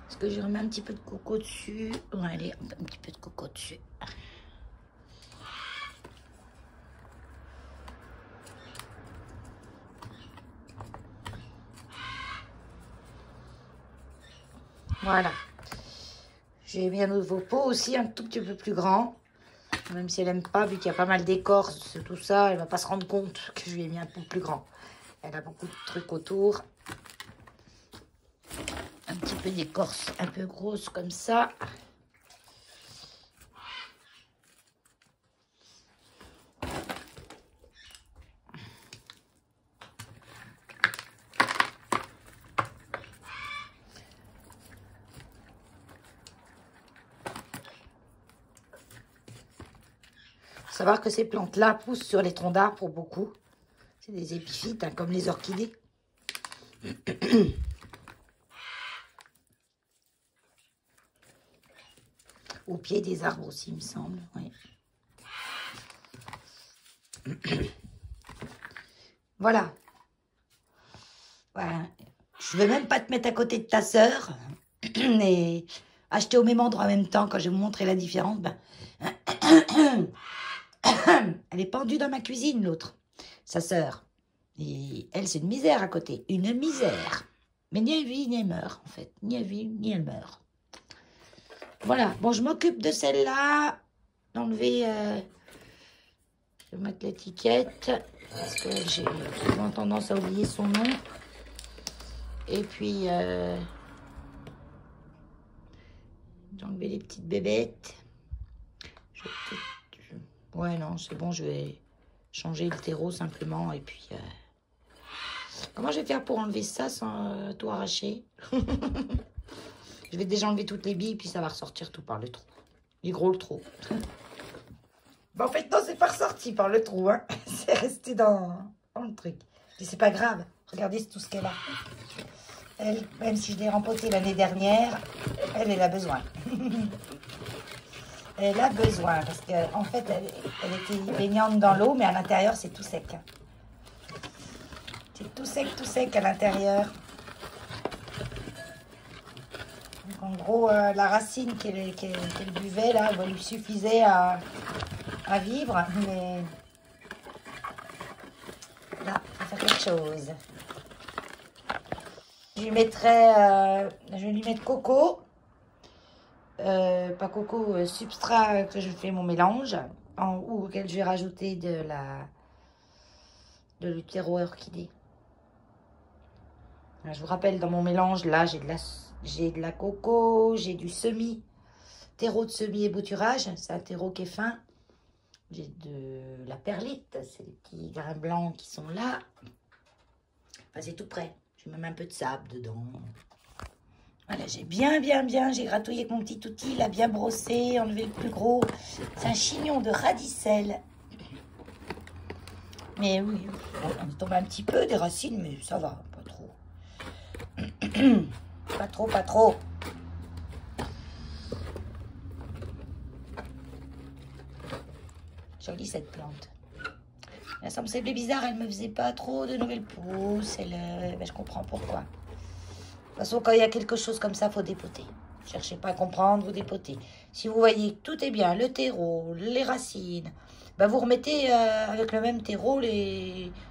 Est-ce que je remets un petit peu de coco dessus? Ouais, allez, un petit peu de coco dessus. Voilà. J'ai mis un nouveau pot aussi, un tout petit peu plus grand. Même si elle n'aime pas, vu qu'il y a pas mal d'écorce, tout ça, elle va pas se rendre compte que je lui ai mis un pot plus grand. Elle a beaucoup de trucs autour. Un petit peu d'écorce un peu grosse comme ça. Faut savoir que ces plantes-là poussent sur les troncs d'arbres pour beaucoup. C'est des épiphytes, hein, comme les orchidées. Au pied des arbres aussi, il me semble. Oui. Voilà. Voilà. Je ne veux même pas te mettre à côté de ta sœur. Et acheter au même endroit en même temps, quand je vais vous montrer la différence, ben... elle est pendue dans ma cuisine, l'autre, sa sœur. Et elle, c'est une misère à côté. Une misère. Mais ni elle vit, ni elle meurt, en fait. Ni elle vit, ni elle meurt. Voilà. Bon, je m'occupe de celle-là. D'enlever... je vais mettre l'étiquette. Parce que j'ai souvent tendance à oublier son nom. Et puis... d'enlever les petites bébêtes. Ouais, non, c'est bon, je vais changer le terreau simplement. Et puis, comment je vais faire pour enlever ça sans tout arracher? Je vais déjà enlever toutes les billes, puis ça va ressortir tout par le trou. Il est gros le trou. Bon, en fait, non, c'est pas ressorti par le trou. Hein. C'est resté dans le truc. Mais c'est pas grave. Regardez tout ce qu'elle a. Elle, même si je l'ai rempotée l'année dernière, elle a besoin. Elle a besoin, parce qu'en fait, elle était baignante dans l'eau, mais à l'intérieur, c'est tout sec. C'est tout sec à l'intérieur. Donc, en gros, la racine qu'elle buvait, là, elle lui suffisait à vivre, mais là, il faut faire quelque chose. Je lui mettrai, je vais lui mettre coco. Pas coco, substrat que je fais mon mélange, ou auquel je vais rajouter de l'utero orchidée. Je vous rappelle, dans mon mélange, là, j'ai de la coco, j'ai du semis, terreau de semis et bouturage, c'est un terreau qui est fin. J'ai de la perlite, c'est les petits grains blancs qui sont là. Enfin, c'est tout prêt. J'ai même un peu de sable dedans. Voilà, j'ai bien, j'ai gratouillé avec mon petit outil, il a bien brossé, enlevé le plus gros. C'est un chignon de radicelle. Mais oui, on tombe un petit peu des racines, mais ça va, pas trop. Pas trop. Jolie cette plante. Ça me semblait bizarre, elle me faisait pas trop de nouvelles pousses. Ben, je comprends pourquoi. De toute façon, quand il y a quelque chose comme ça, il faut dépoter. Cherchez pas à comprendre, vous dépotez. Si vous voyez que tout est bien, le terreau, les racines, ben vous remettez avec le même terreau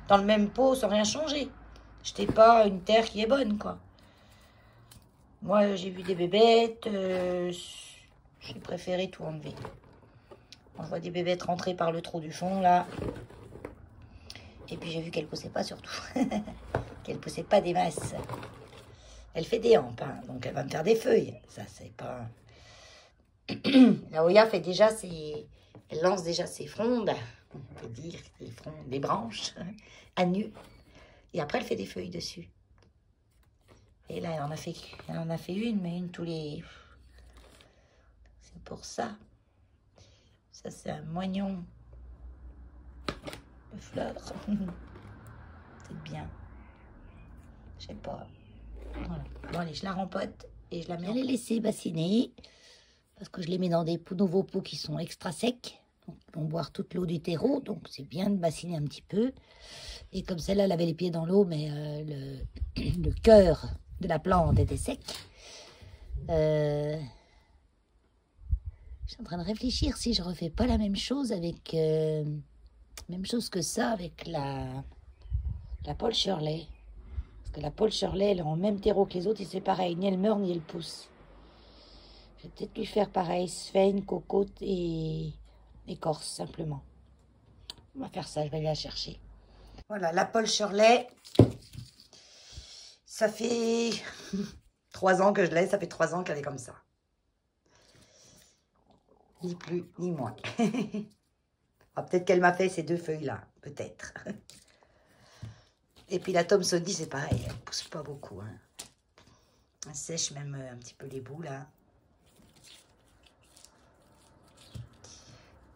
dans le même pot sans rien changer. Jetez pas une terre qui est bonne, quoi. Moi, j'ai vu des bébêtes, j'ai préféré tout enlever. On voit des bébêtes rentrer par le trou du fond, là. Et puis, j'ai vu qu'elles poussaient pas, surtout. Qu'elles poussaient pas des masses. Elle fait des hampes, hein, donc elle va me faire des feuilles. Ça, c'est pas... La Oya fait déjà Elle lance déjà ses frondes, on peut dire des frondes, des branches à nu. Et après, elle fait des feuilles dessus. Et là, elle en a fait une, mais une tous les... C'est pour ça. Ça, c'est un moignon de fleurs. C'est bien. Je sais pas. Voilà. Bon, allez, je la rempote et je la mets. Je vais les laisser bassiner parce que je les mets dans des nouveaux pots qui sont extra secs. Donc, ils vont boire toute l'eau du terreau. Donc, c'est bien de bassiner un petit peu. Et comme celle-là, elle avait les pieds dans l'eau, mais le cœur de la plante était sec. Je suis en train de réfléchir si je refais pas la même chose avec... même chose que ça avec la Paul Shirley. Parce que la Paul Shirley, elle est en même terreau que les autres et c'est pareil. Ni elle meurt, ni elle pousse. Je vais peut-être lui faire pareil. Sphène, cocotte et écorce, simplement. On va faire ça, je vais aller la chercher. Voilà, la Paul Shirley. Ça fait 3 ans que je l'ai. Ça fait 3 ans qu'elle est comme ça. Ni plus, ni moins. Ah, peut-être qu'elle m'a fait ces 2 feuilles-là. Peut-être. Et puis la Thomsonii, c'est pareil. Elle ne pousse pas beaucoup. Hein. Elle sèche même un petit peu les bouts, là.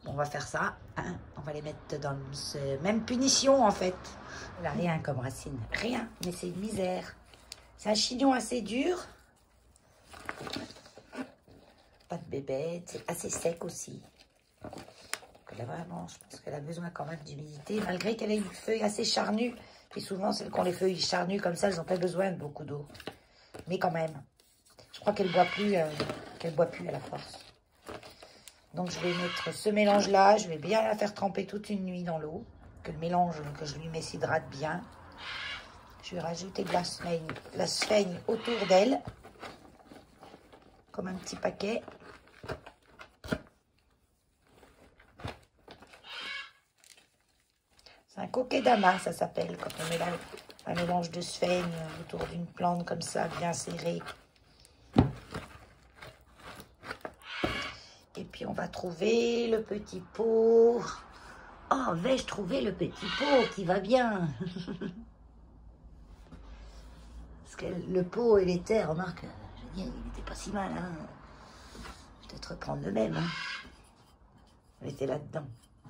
Bon, on va faire ça. Hein. On va les mettre dans ce même punition, en fait. Elle n'a rien comme racine. Rien. Mais c'est une misère. C'est un chignon assez dur. Pas de bébête. C'est assez sec aussi. Là, vraiment, je pense qu'elle a besoin quand même d'humidité. Malgré qu'elle ait une feuille assez charnue. Puis souvent, celles qui ont les feuilles charnues comme ça, elles n'ont pas besoin de beaucoup d'eau. Mais quand même. Je crois qu'elle ne boit plus à la force. Donc, je vais mettre ce mélange-là. Je vais bien la faire tremper toute une nuit dans l'eau. Que le mélange que je lui mets s'hydrate bien. Je vais rajouter de la sphène autour d'elle. Comme un petit paquet. C'est un kokedama, ça s'appelle. Quand on met un mélange de sphène autour d'une plante comme ça, bien serré. Et puis, on va trouver le petit pot. Oh, vais-je trouver le petit pot qui va bien? Parce que le pot et les terres, remarque, je veux dire, il n'était pas si mal. Hein. Je vais peut-être reprendre le même. Hein. On était là-dedans.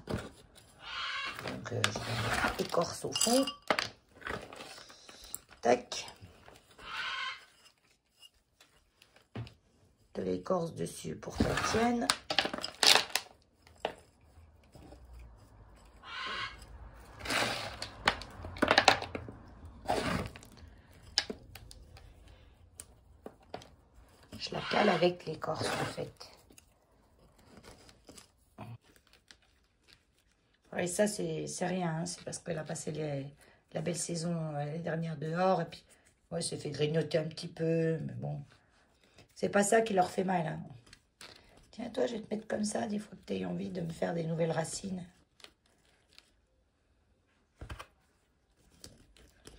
Donc, je vais mettre écorce au fond. Tac. De l'écorce dessus pour qu'elle tienne. Je la cale avec l'écorce en fait. Et ça, c'est rien. Hein. C'est parce qu'elle a passé la belle saison l'année dernière dehors. Et puis, ouais, ça fait grignoter un petit peu. Mais bon, c'est pas ça qui leur fait mal. Hein. Tiens, toi, je vais te mettre comme ça. Des fois que tu aies envie de me faire des nouvelles racines.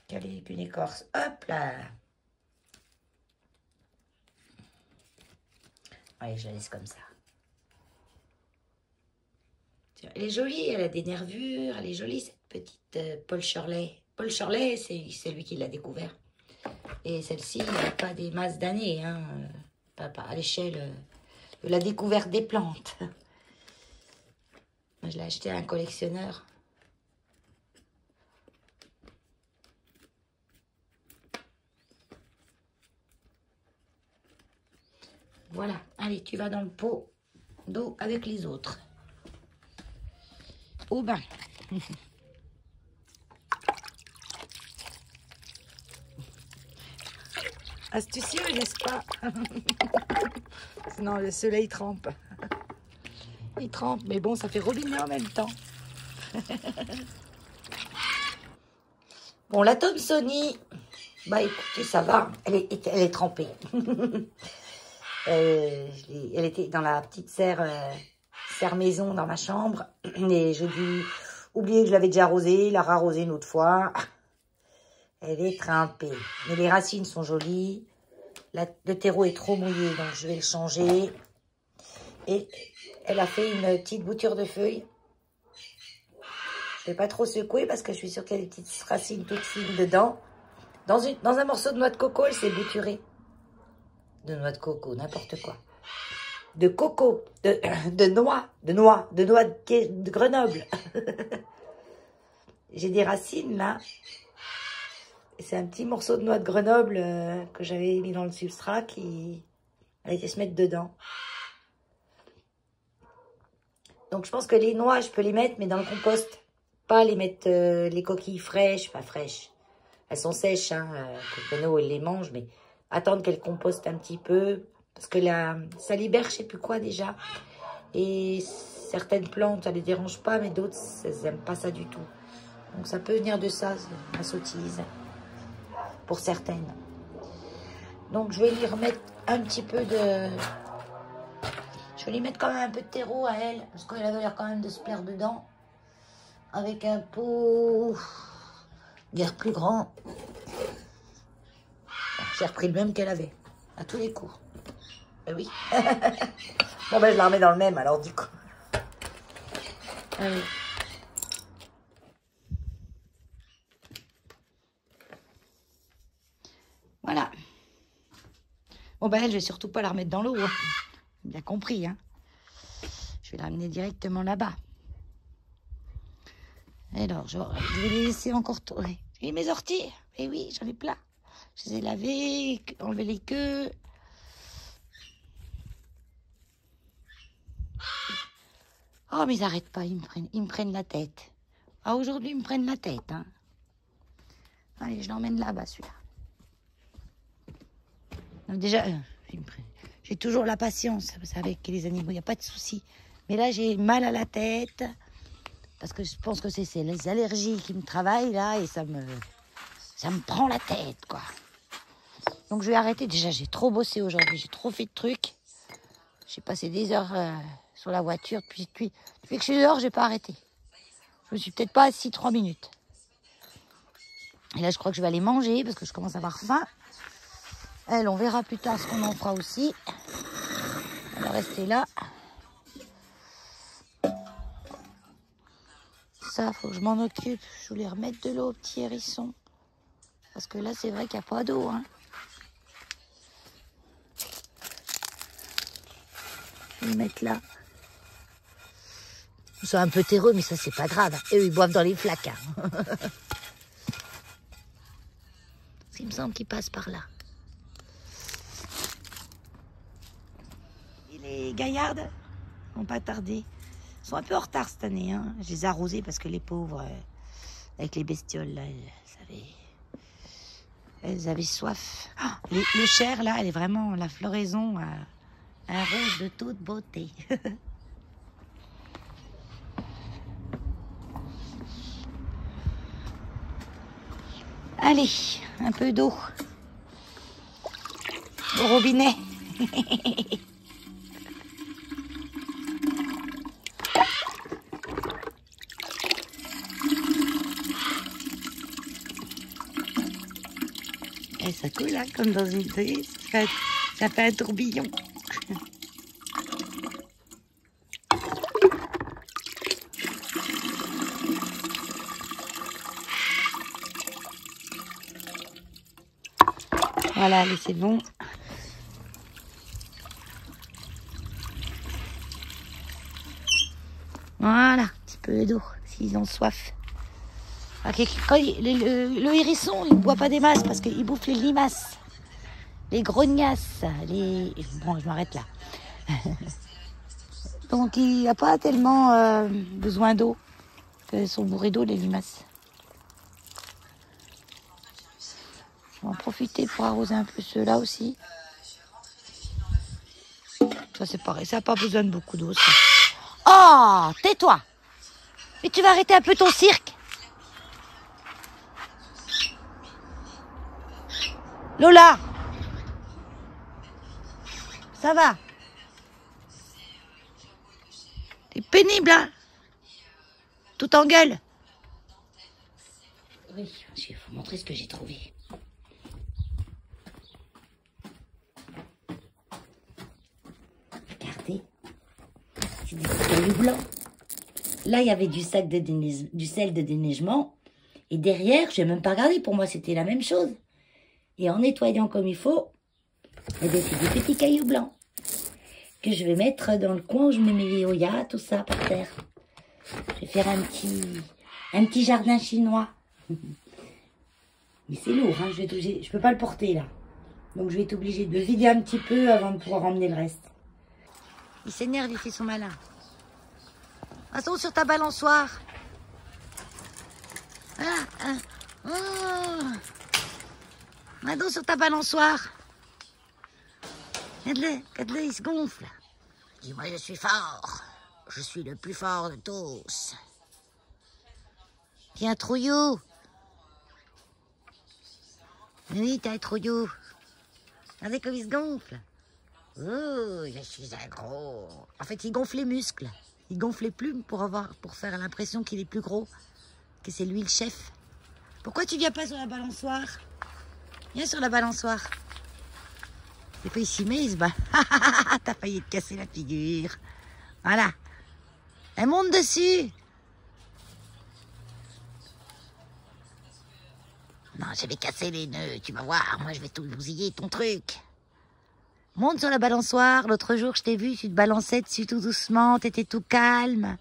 Caler avec une écorce. Hop là. Allez, je la laisse comme ça. Elle est jolie, elle a des nervures, elle est jolie cette petite Paul Shirley. Paul Shirley, c'est lui qui l'a découvert. Et celle-ci, elle n'a pas des masses d'années, hein, pas à l'échelle de la découverte des plantes. Moi, je l'ai acheté à un collectionneur. Voilà, allez, tu vas dans le pot d'eau avec les autres. Au bain. Astucieux, n'est-ce pas? Sinon, le soleil trempe. Il trempe, mais bon, ça fait robinet en même temps. Bon, la Thomsonii, bah écoutez, ça va. Elle est trempée. Elle était dans la petite serre maison dans ma chambre. Et j'ai dû oublier que je l'avais déjà arrosée, la rarroser une autre fois. Elle est trempée. Mais les racines sont jolies. Le terreau est trop mouillé, donc je vais le changer. Et elle a fait une petite bouture de feuilles. Je ne vais pas trop secouer parce que je suis sûre qu'il y a des petites racines toutes fines dedans. Dans un morceau de noix de coco, elle s'est bouturée. De noix de coco, n'importe quoi. De coco, de noix de Grenoble. J'ai des racines là. C'est un petit morceau de noix de Grenoble que j'avais mis dans le substrat qui a été se mettre dedans. Donc je pense que les noix, je peux les mettre, mais dans le compost. Pas les mettre les coquilles fraîches, pas fraîches. Elles sont sèches, hein, que Renaud les mange, mais attendre qu'elles compostent un petit peu. Parce que là, ça libère je sais plus quoi déjà. Et certaines plantes, ça les dérange pas, mais d'autres, elles n'aiment pas ça du tout. Donc ça peut venir de ça, la sottise. Pour certaines. Donc je vais lui remettre un petit peu de... Je vais lui mettre quand même un peu de terreau à elle, parce qu'elle avait l'air quand même de se plaire dedans. Avec un pot... guère plus grand. J'ai repris le même qu'elle avait, à tous les coups. Ben oui. Bon ben je la remets dans le même alors du coup. Allez. Voilà. Bon ben elle, je vais surtout pas la remettre dans l'eau. Hein. Bien compris, hein. Je vais la ramener directement là-bas. Alors, je vais les laisser encore tourner. Et mes orties, eh oui, j'en ai plein. Je les ai lavées, enlevé les queues. Oh, mais ils n'arrêtent pas, ils me prennent la tête. Ah, aujourd'hui, ils me prennent la tête, hein. Allez, je l'emmène là-bas, celui-là. Donc déjà, j'ai toujours la patience avec les animaux, il n'y a pas de souci. Mais là, j'ai mal à la tête. Parce que je pense que c'est les allergies qui me travaillent, là, et ça me prend la tête, quoi. Donc, je vais arrêter. Déjà, j'ai trop bossé aujourd'hui. J'ai trop fait de trucs. J'ai passé des heures sur la voiture. Depuis que je suis dehors, j'ai pas arrêté. Je me suis peut-être pas assis 3 minutes. Et là, je crois que je vais aller manger parce que je commence à avoir faim. Elle, on verra plus tard ce qu'on en fera aussi. Elle va rester là. Ça, faut que je m'en occupe. Je voulais remettre de l'eau au petit hérisson. Parce que là, c'est vrai qu'il n'y a pas d'eau, hein. Je vais le mettre là. C'est un peu terreux, mais ça, c'est pas grave. Et eux, ils boivent dans les flaques. Hein. Il me semble qu'ils passent par là. Et les gaillardes n'ont pas tardé. Ils sont un peu en retard cette année. Hein. Je les ai arrosés parce que les pauvres, avec les bestioles, là, elles avaient soif. Ah, le cher, là, elle est vraiment la floraison, un rose de toute beauté. Allez, un peu d'eau au robinet. Et ça coule, hein, comme dans une feuille. Ça fait un tourbillon. Voilà, allez, c'est bon. Voilà, un petit peu d'eau, s'ils ont soif. Okay, quand le hérisson, il ne boit pas des masses parce qu'il bouffe les limaces, les grognasses, Bon, je m'arrête là. Donc, il n'a pas tellement besoin d'eau, qu'elles sont bourrées d'eau, les limaces. Je vais en profiter pour arroser un peu ceux-là aussi. Ça, c'est pareil, ça n'a pas besoin de beaucoup d'eau, ça. Oh, tais-toi! Mais tu vas arrêter un peu ton cirque. Lola, ça va? T'es pénible, hein? Tout en gueule. Oui, je vais vous montrer ce que j'ai trouvé. Regardez, C'est des petits cailloux blancs. Là, il y avait du sel de déneigement. Et derrière, je n'ai même pas regardé. Pour moi, c'était la même chose. Et en nettoyant comme il faut, eh bien, c'est des petits cailloux blancs que je vais mettre dans le coin où je mets mes véoyas, tout ça par terre. Je vais faire un petit jardin chinois. Mais c'est lourd, hein, je peux pas le porter là. Donc je vais être obligée de le vider un petit peu avant de pouvoir emmener le reste. Il s'énerve, il fait son malin. Attention sur ta balançoire. Voilà. Attention sur ta balançoire. Regarde-le, il se gonfle. Dis-moi, je suis fort. Je suis le plus fort de tous. Tiens, trouillou. Oui, t'as un trouillou. Regardez comme il se gonfle. Oh, je suis un gros. En fait, il gonfle les muscles. Il gonfle les plumes pour faire l'impression qu'il est plus gros. Que c'est lui le chef. Pourquoi tu viens pas sur la balançoire? Viens sur la balançoire. Et puis il s'y met, il se bat. T'as failli te casser la figure. Voilà. Elle monte dessus. Non, je vais casser les nœuds, tu vas voir. Moi, je vais tout bousiller ton truc. Monte sur la balançoire. L'autre jour, je t'ai vu, tu te balançais dessus tout doucement. T'étais tout calme.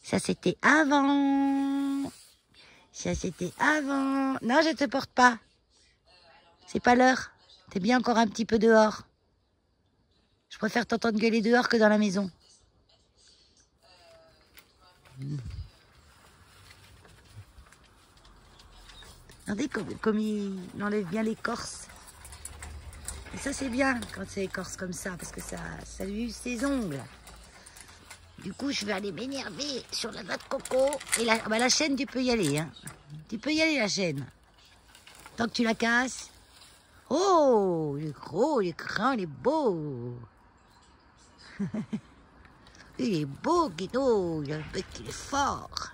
Ça, c'était avant. Ça, c'était avant. Non, je te porte pas. C'est pas l'heure. T'es bien encore un petit peu dehors. Je préfère t'entendre gueuler dehors que dans la maison. Regardez comme il enlève bien l'écorce. Et ça, c'est bien quand c'est écorce comme ça, parce que ça lui use ses ongles. Du coup, je vais aller m'énerver sur la noix de coco. Et la chaîne, tu peux y aller. Hein. Tu peux y aller, la chaîne. Tant que tu la casses. Oh, il est gros, il est grand, il est beau. Il est beau, Guido. Il a un bec qui est fort.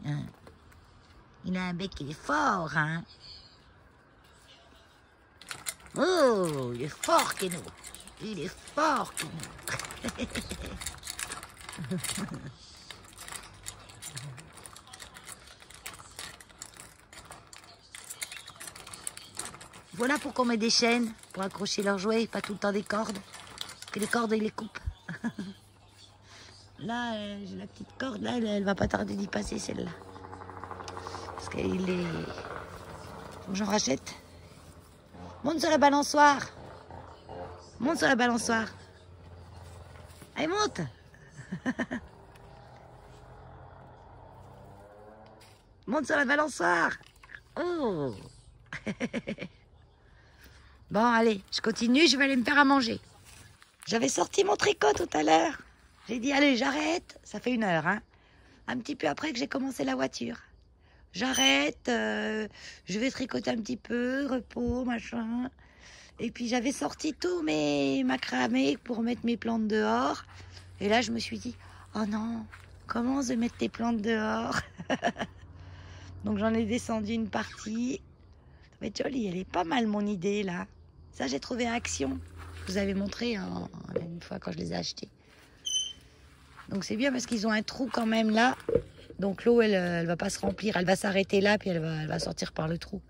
Hein. Il a un bec qui est fort, hein. Oh, il est fort, Guido. Il est fort, Guido. Voilà pourquoi on met des chaînes pour accrocher leurs jouets, pas tout le temps des cordes. Parce que les cordes, ils les coupent. Là, j'ai la petite corde, là, elle va pas tarder d'y passer, celle-là. Parce qu'il est... Faut que j'en rachète. Monte sur la balançoire. Monte sur la balançoire. Allez, monte. Monte sur la balançoire. Oh. Bon, allez, je continue, je vais aller me faire à manger. J'avais sorti mon tricot tout à l'heure. J'ai dit, allez, j'arrête. Ça fait 1 heure, hein. Un petit peu après que j'ai commencé la voiture. J'arrête, je vais tricoter un petit peu, repos, machin. Et puis, j'avais sorti tout mes macramés pour mettre mes plantes dehors. Et là, je me suis dit, oh non, commence de mettre tes plantes dehors. Donc, j'en ai descendu une partie. Ça va être joli, elle est pas mal, mon idée, là. Ça, j'ai trouvé à Action. Je vous avais montré une fois quand je les ai achetés. Donc, c'est bien parce qu'ils ont un trou quand même là. Donc, l'eau, elle va pas se remplir. Elle va s'arrêter là, puis elle va sortir par le trou.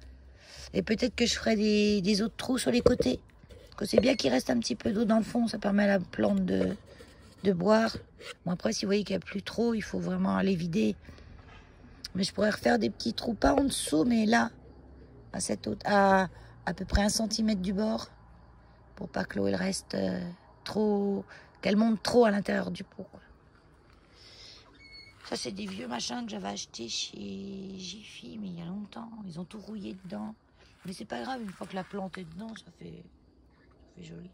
Et peut-être que je ferai des autres trous sur les côtés. Parce que c'est bien qu'il reste un petit peu d'eau dans le fond. Ça permet à la plante de boire. Bon, après, si vous voyez qu'il n'y a plus trop, il faut vraiment aller vider. Mais je pourrais refaire des petits trous, pas en dessous, mais là, à peu près 1 centimètre du bord. Pour pas que l'eau, elle reste trop... Qu'elle monte trop à l'intérieur du pot, quoi. Ça, c'est des vieux machins que j'avais achetés chez Jiffy, mais il y a longtemps. Ils ont tout rouillé dedans. Mais c'est pas grave, une fois que la plante est dedans, ça fait joli.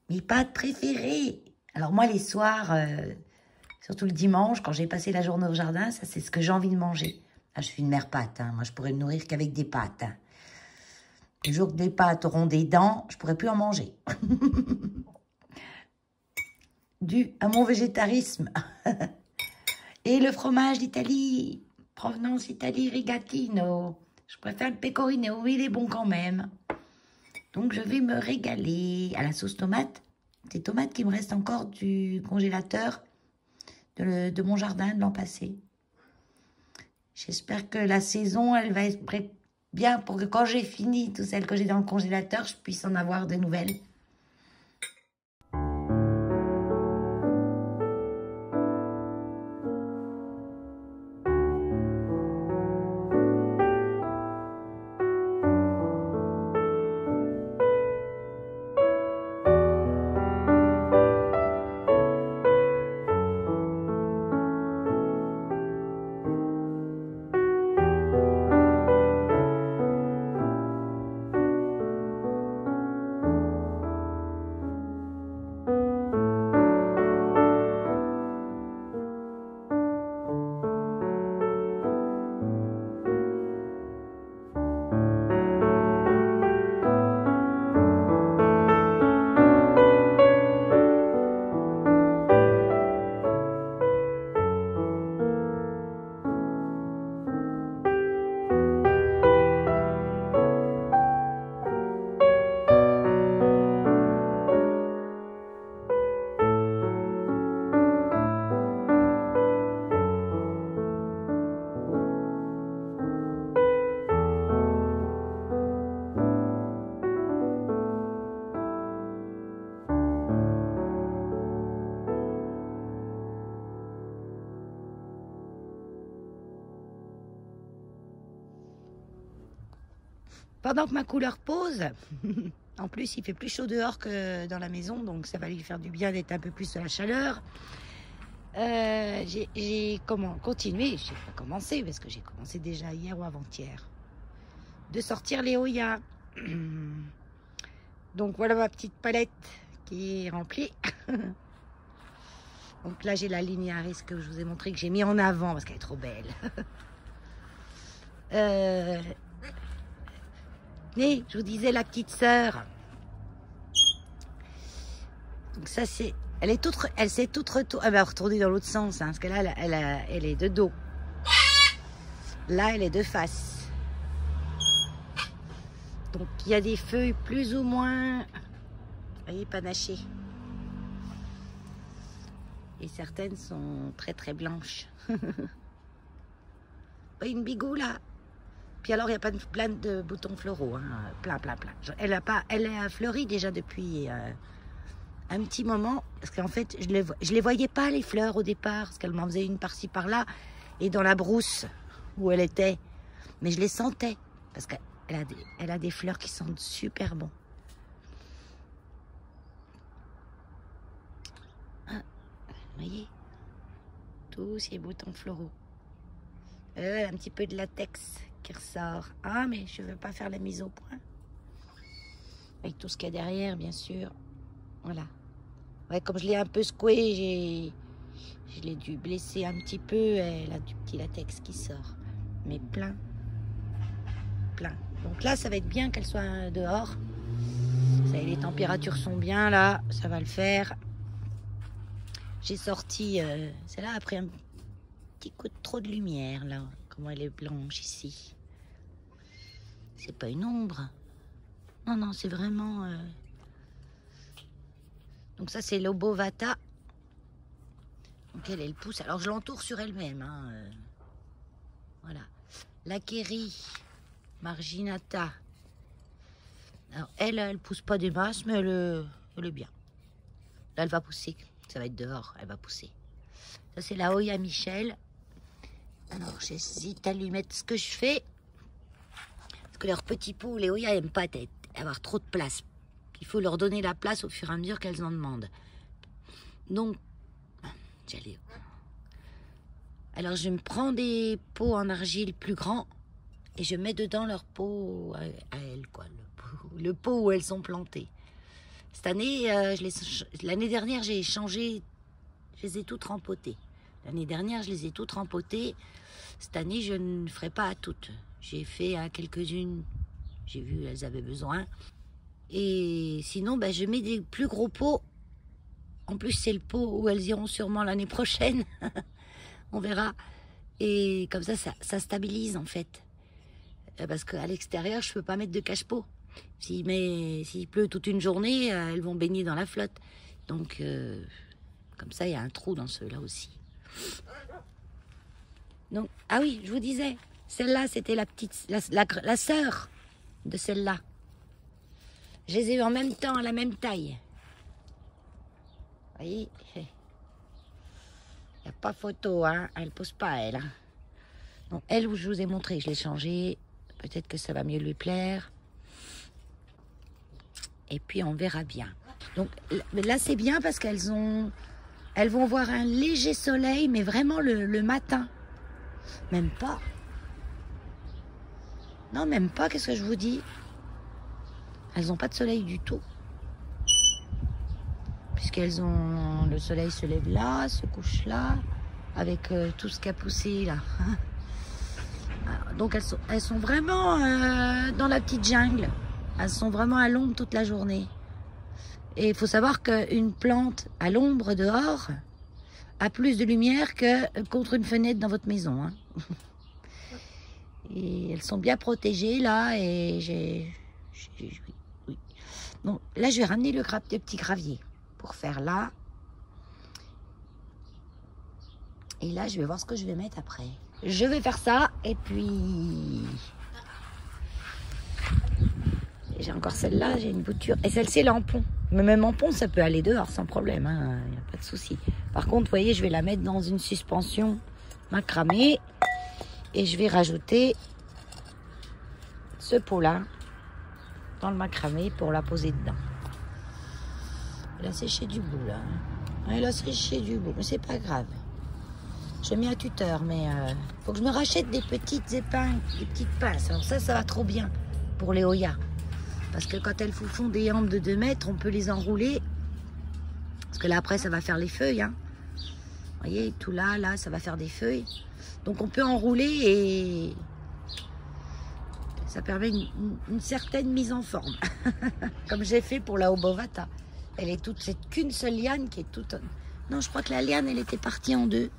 Mes pâtes préférées. Alors moi, les soirs, surtout le dimanche, quand j'ai passé la journée au jardin, ça, c'est ce que j'ai envie de manger. Ah, je suis une mère pâte, hein. Moi, je pourrais me nourrir qu'avec des pâtes. Hein. Le jour que les pâtes auront des dents, je pourrais plus en manger. Dû à mon végétarisme. Et le fromage d'Italie, provenance Italie Rigatino. Je préfère le pecorino, il est bon quand même. Donc je vais me régaler à la sauce tomate. Des tomates qui me restent encore du congélateur de mon jardin de l'an passé. J'espère que la saison, elle va être bien pour que quand j'ai fini toutes celles que j'ai dans le congélateur, je puisse en avoir de nouvelles. Pendant que ma couleur pose, en plus il fait plus chaud dehors que dans la maison, donc ça va lui faire du bien d'être un peu plus de la chaleur. J'ai continué, j'ai pas commencé parce que j'ai commencé déjà hier ou avant-hier, de sortir les Oya. Donc voilà ma petite palette qui est remplie. Donc là j'ai la Linearis que je vous ai montré, que j'ai mis en avant parce qu'elle est trop belle. Mais je vous disais la petite sœur. Donc ça c'est, elle s'est toute retournée. Elle va retourner dans l'autre sens, hein, parce que là elle est de dos. Là elle est de face. Donc il y a des feuilles plus ou moins, vous voyez, panachées. Et certaines sont très très blanches. Une bigou là. Puis alors il y a plein de boutons floraux, hein, plein. Elle a fleuri déjà depuis un petit moment, parce qu'en fait je les voyais pas les fleurs au départ, parce qu'elle m'en faisait une par-ci par-là, et dans la brousse où elle était, mais je les sentais, parce qu'elle a des fleurs qui sentent super bon. Ah, vous voyez, tous ces boutons floraux. Un petit peu de latex qui ressort. Ah, mais je veux pas faire la mise au point. Avec tout ce qu'il y a derrière, bien sûr. Voilà. Ouais, comme je l'ai un peu secoué, je l'ai dû blesser un petit peu. Elle a du petit latex qui sort. Mais plein. Donc là, ça va être bien qu'elle soit dehors. Ça y est, les températures sont bien là. Ça va le faire. J'ai sorti celle-là après un petit coup de trop de lumière là. Comment elle est blanche ici. C'est pas une ombre. Non, c'est vraiment... Donc ça, c'est l'Obovata. Donc elle pousse. Alors, je l'entoure sur elle-même. Hein, voilà. La Kéri Marginata. Alors, elle pousse pas des masses, mais elle est bien. Là, elle va pousser. Ça va être dehors. Elle va pousser. Ça, c'est la Oya Michel. Alors, j'hésite à lui mettre ce que je fais. Parce que leurs petits pots, les Oya, n'aiment pas avoir trop de place. Il faut leur donner la place au fur et à mesure qu'elles en demandent. Donc, alors je me prends des pots en argile plus grands et je mets dedans leur pot à elles, quoi. Le pot où elles sont plantées. Cette année, l'année dernière, j'ai changé, je les ai toutes rempotées. L'année dernière, je les ai toutes rempotées. Cette année, je ne ferai pas à toutes. J'ai fait à quelques-unes. J'ai vu, elles avaient besoin. Et sinon, je mets des plus gros pots. En plus, c'est le pot où elles iront sûrement l'année prochaine. On verra. Et comme ça stabilise en fait. Parce qu'à l'extérieur, je ne peux pas mettre de cache-pot. S'il pleut toute une journée, elles vont baigner dans la flotte. Donc, comme ça, il y a un trou dans ceux-là aussi. Donc, ah oui, je vous disais, celle-là, c'était la sœur de celle-là. Je les ai eues en même temps, à la même taille. Vous voyez, il n'y a pas photo, hein. Elle pose pas, elle. Hein. Donc, elle, où je vous ai montré, je l'ai changée. Peut-être que ça va mieux lui plaire. Et puis, on verra bien. Donc, là, c'est bien parce elles vont voir un léger soleil, mais vraiment le matin. Même pas. Non, même pas, qu'est-ce que je vous dis? Elles n'ont pas de soleil du tout. Puisqu'elles ont... Le soleil se lève là, se couche là, avec tout ce qui a poussé là. Donc elles sont vraiment dans la petite jungle. Elles sont vraiment à l'ombre toute la journée. Et il faut savoir qu'une plante à l'ombre dehors a plus de lumière que contre une fenêtre dans votre maison. Hein. Et elles sont bien protégées là. Et oui. Donc là, je vais ramener le petit gravier pour faire là. Et là, je vais voir ce que je vais mettre après. Je vais faire ça et puis... J'ai encore celle-là, j'ai une bouture. Et celle-ci, elle est en pont. Mais même en pont, ça peut aller dehors sans problème. Hein. Il n'y a pas de souci. Par contre, vous voyez, je vais la mettre dans une suspension macramé. Et je vais rajouter ce pot-là dans le macramé pour la poser dedans. Elle a séché du bout, là. Elle a séché du bout, mais c'est pas grave. J'ai mis un tuteur, mais faut que je me rachète des petites épingles, des petites pinces. Alors ça va trop bien pour les Hoya. Parce que quand elles font des hampes de 2 mètres, on peut les enrouler. Parce que là, après, ça va faire les feuilles. Hein. Vous voyez, tout là, ça va faire des feuilles. Donc, on peut enrouler et ça permet une certaine mise en forme. Comme j'ai fait pour la Obovata. Elle est toute, c'est qu'une seule liane qui est toute... Non, je crois que la liane, elle était partie en 2.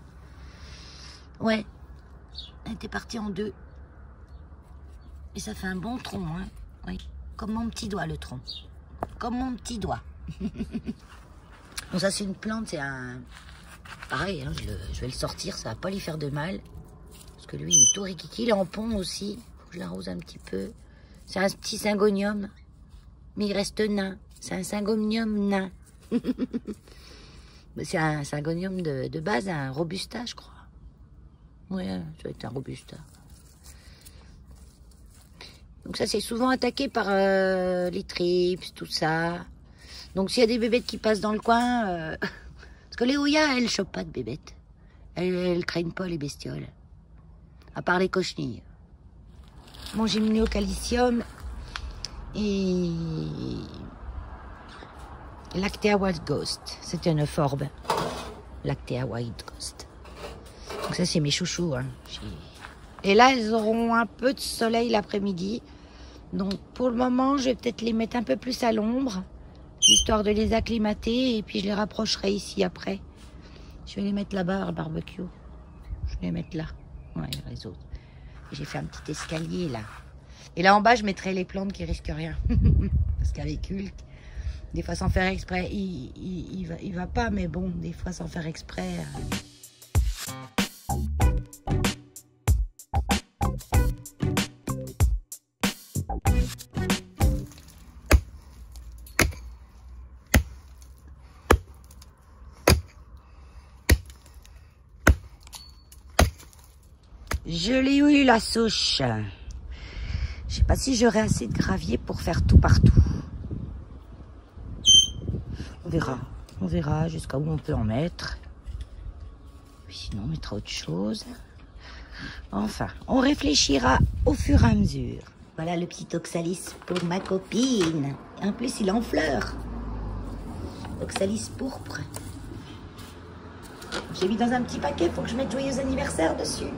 Ouais, elle était partie en 2. Et ça fait un bon tronc, hein. Oui. Comme mon petit doigt, le tronc. Comme mon petit doigt. Bon, ça, c'est une plante, c'est un... Pareil, hein, je vais le sortir, ça va pas lui faire de mal. Parce que lui, il est tout rikiki. Il est en pont aussi. Faut que je l'arrose un petit peu. C'est un petit syngonium. Mais il reste nain. C'est un syngonium nain. C'est un syngonium de base, un robusta, je crois. Oui, ça doit être un robusta. Donc ça, c'est souvent attaqué par les trips, tout ça. Donc s'il y a des bébêtes qui passent dans le coin... Parce que les Hoya, elles ne chopent pas de bébêtes. Elles ne craignent pas les bestioles. À part les cochenilles. Bon, j'ai mis au calcium et... Lactea White Ghost. C'est une forbe. Lactea White Ghost. Donc ça, c'est mes chouchous. Hein. Et là, elles auront un peu de soleil l'après-midi. Donc, pour le moment, je vais peut-être les mettre un peu plus à l'ombre, histoire de les acclimater. Et puis, je les rapprocherai ici après. Je vais les mettre là-bas, au barbecue. Je vais les mettre là. Ouais, les autres. J'ai fait un petit escalier, là. Et là, en bas, je mettrai les plantes qui risquent rien. Parce qu'avec Hulk, des fois, sans faire exprès, il va pas. Mais bon, des fois, sans faire exprès... Je l'ai eu la souche. Je sais pas si j'aurai assez de gravier pour faire tout partout. On verra jusqu'à où on peut en mettre. Puis sinon on mettra autre chose. Enfin, on réfléchira au fur et à mesure. Voilà le petit oxalis pour ma copine. En plus il est en fleurs. Oxalis pourpre. J'ai mis dans un petit paquet pour que je mette joyeux anniversaire dessus.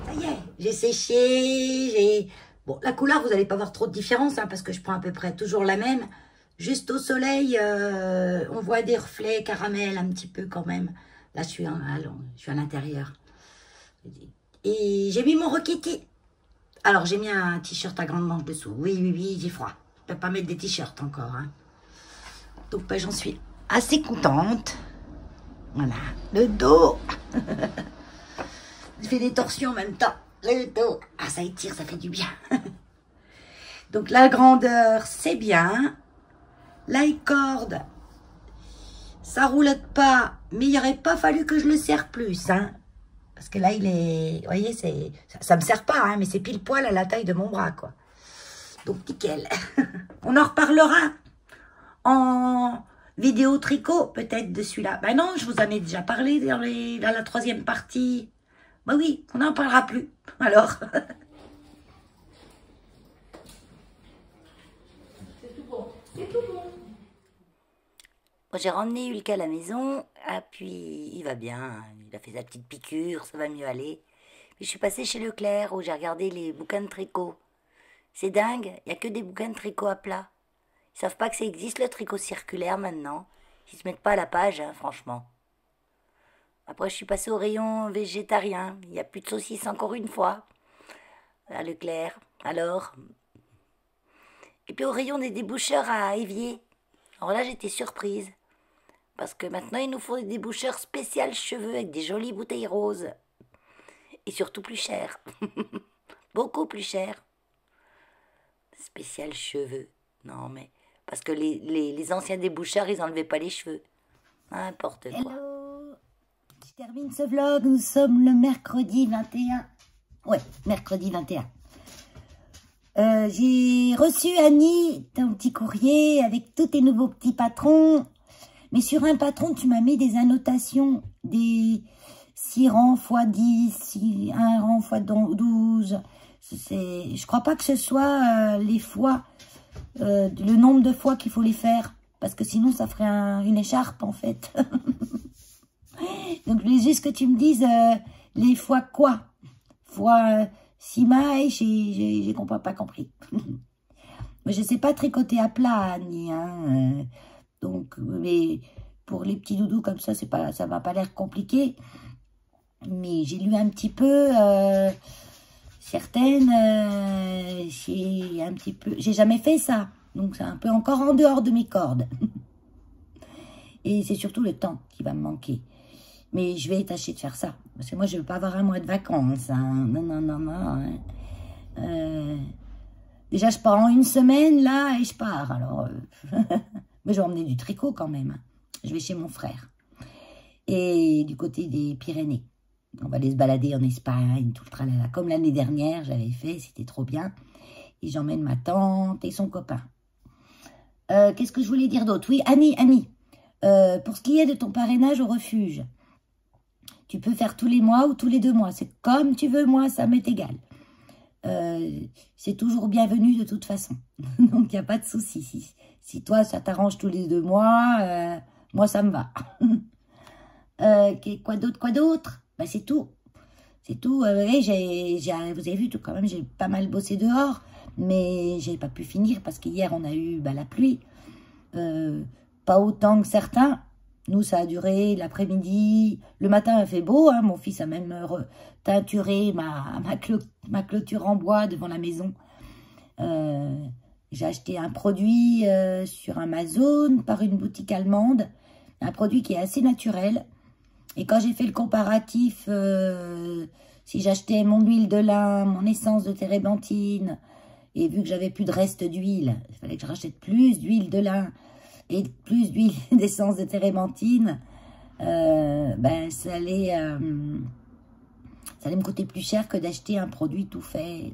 Ça y est, j'ai séché, Bon, la couleur, vous n'allez pas voir trop de différence, hein, parce que je prends à peu près toujours la même. Juste au soleil, on voit des reflets caramel un petit peu quand même. Là, je suis à l'intérieur. Et j'ai mis mon roquetier. Alors, j'ai mis un t-shirt à grande manche dessous. Oui, j'ai froid. Je ne peux pas mettre des t-shirts encore. Hein. Donc, ben, j'en suis assez contente. Voilà, le dos. Je fais des torsions en même temps. Le dos. Ah, ça étire, ça fait du bien. Donc la grandeur, c'est bien. La corde, ça roulotte pas. Mais il n'aurait pas fallu que je le serre plus. Hein. Parce que là, il est... Vous voyez, ça me sert pas, hein, mais c'est pile poil à la taille de mon bras, quoi. Donc, nickel. On en reparlera en vidéo tricot, peut-être, de celui-là. Ben non, je vous en ai déjà parlé dans la 3e partie. Ben oui, on n'en parlera plus. Alors... C'est tout bon. C'est tout bon. Bon, j'ai ramené Ulka à la maison. Ah, puis il va bien. Il a fait sa petite piqûre, ça va mieux aller. Puis je suis passée chez Leclerc où j'ai regardé les bouquins de tricot. C'est dingue, il n'y a que des bouquins de tricot à plat. Ils savent pas que ça existe le tricot circulaire maintenant. Ils se mettent pas à la page, hein, franchement. Après, je suis passée au rayon végétarien. Il n'y a plus de saucisses encore une fois. À Leclerc. Alors. Et puis au rayon des déboucheurs à Évier. Alors là, j'étais surprise. Parce que maintenant, ils nous font des déboucheurs spécial cheveux avec des jolies bouteilles roses. Et surtout plus cher. Beaucoup plus cher. Spécial cheveux. Non, mais... Parce que les anciens déboucheurs, ils n'enlevaient pas les cheveux. N'importe quoi. Hello. Je termine ce vlog. Nous sommes le mercredi 21. Ouais, mercredi 21. J'ai reçu, Annie, ton petit courrier avec tous tes nouveaux petits patrons. Mais sur un patron, tu m'as mis des annotations, des 6 rangs x 10, 1 rang x 12. Je crois pas que ce soit les fois, le nombre de fois qu'il faut les faire. Parce que sinon, ça ferait une écharpe, en fait. Donc, je voulais juste que tu me dises les fois quoi. Fois 6 mailles, j'ai pas compris. Mais je sais pas tricoter à plat, Annie, hein. Donc, mais pour les petits doudous comme ça, ça m'a pas l'air compliqué. Mais j'ai lu un petit peu, certaines, j'ai jamais fait ça. Donc, c'est un peu encore en dehors de mes cordes. Et c'est surtout le temps qui va me manquer. Mais je vais tâcher de faire ça. Parce que moi, je veux pas avoir un mois de vacances. Hein. Non, non, non, non. Hein. Déjà, je pars en 1 semaine, là, et je pars. Alors... Mais je vais emmener du tricot quand même. Je vais chez mon frère. Et du côté des Pyrénées. On va aller se balader en Espagne, tout le tralala. Comme l'année dernière, j'avais fait, c'était trop bien. Et j'emmène ma tante et son copain. Qu'est-ce que je voulais dire d'autre? Oui, Annie. Pour ce qui est de ton parrainage au refuge, tu peux faire tous les mois ou tous les 2 mois. C'est comme tu veux, moi, ça m'est égal. C'est toujours bienvenu de toute façon. Donc, il n'y a pas de souci. Si toi, ça t'arrange tous les 2 mois, moi, ça me va. Quoi d'autre? Ben, c'est tout. C'est tout. Vous avez vu, tout quand même, j'ai pas mal bossé dehors. Mais j'ai pas pu finir parce qu'hier, on a eu la pluie. Pas autant que certains. Nous, ça a duré l'après-midi. Le matin, il a fait beau. Hein. Mon fils a même teinturé ma clôture en bois devant la maison. J'ai acheté un produit sur Amazon par une boutique allemande. Un produit qui est assez naturel. Et quand j'ai fait le comparatif, si j'achetais mon huile de lin, mon essence de térébenthine, et vu que j'avais plus de reste d'huile, il fallait que je rachète plus d'huile de lin et plus d'huile d'essence de térébenthine, ben ça allait me coûter plus cher que d'acheter un produit tout fait.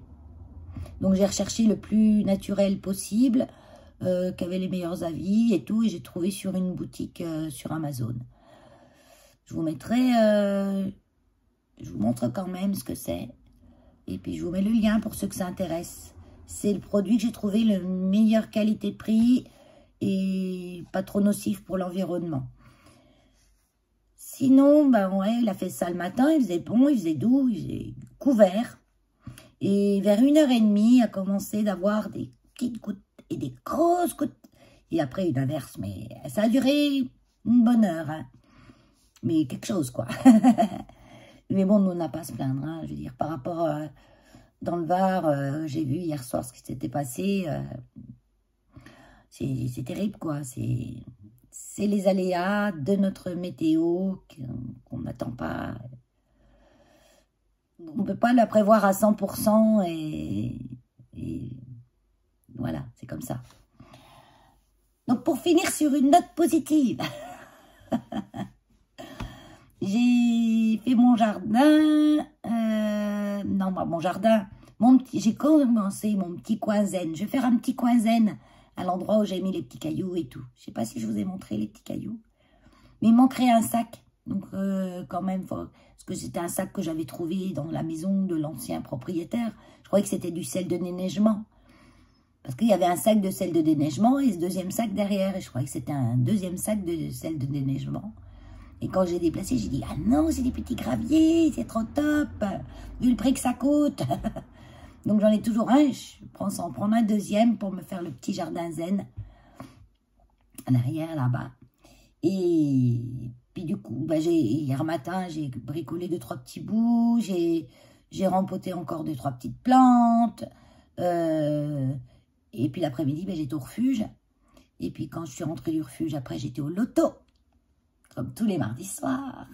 Donc j'ai recherché le plus naturel possible, qui avait les meilleurs avis et tout, et j'ai trouvé sur une boutique sur Amazon. Je vous mettrai, je vous montre quand même ce que c'est, et puis je vous mets le lien pour ceux que ça intéresse. C'est le produit que j'ai trouvé le meilleure qualité-prix et pas trop nocif pour l'environnement. Sinon, ben ouais, il a fait ça le matin, il faisait bon, il faisait doux, il faisait couvert. Et vers 1h30, il a commencé d'avoir des petites gouttes et des grosses gouttes. Et après, une averse, mais ça a duré une bonne heure. Hein. Mais quelque chose, quoi. Mais bon, nous, on n'a pas à se plaindre. Hein, je veux dire, par rapport... dans le Var, j'ai vu hier soir ce qui s'était passé. C'est terrible, quoi. c'est les aléas de notre météo qu'on n'attend pas. On ne peut pas la prévoir à 100% et voilà, c'est comme ça. Donc pour finir sur une note positive, j'ai fait mon jardin, non pas mon jardin, j'ai commencé mon petit coin zen. Je vais faire un petit coin zen à l'endroit où j'ai mis les petits cailloux et tout. Je ne sais pas si je vous ai montré les petits cailloux, mais il manquerait un sac. Donc quand même, parce que c'était un sac que j'avais trouvé dans la maison de l'ancien propriétaire. Je croyais que c'était du sel de déneigement. Parce qu'il y avait un sac de sel de déneigement et ce deuxième sac derrière. Et je croyais que c'était un deuxième sac de sel de déneigement. Et quand j'ai déplacé, j'ai dit « Ah non, c'est des petits graviers, c'est trop top, vu le prix que ça coûte !» Donc j'en ai toujours un, je pense en prendre un deuxième pour me faire le petit jardin zen. En arrière, là-bas. Et puis du coup, bah, hier matin, j'ai bricolé 2-3 petits bouts, j'ai rempoté encore 2-3 petites plantes. Et puis l'après-midi, bah, j'étais au refuge. Et puis quand je suis rentrée du refuge, après j'étais au loto. Comme tous les mardis soirs.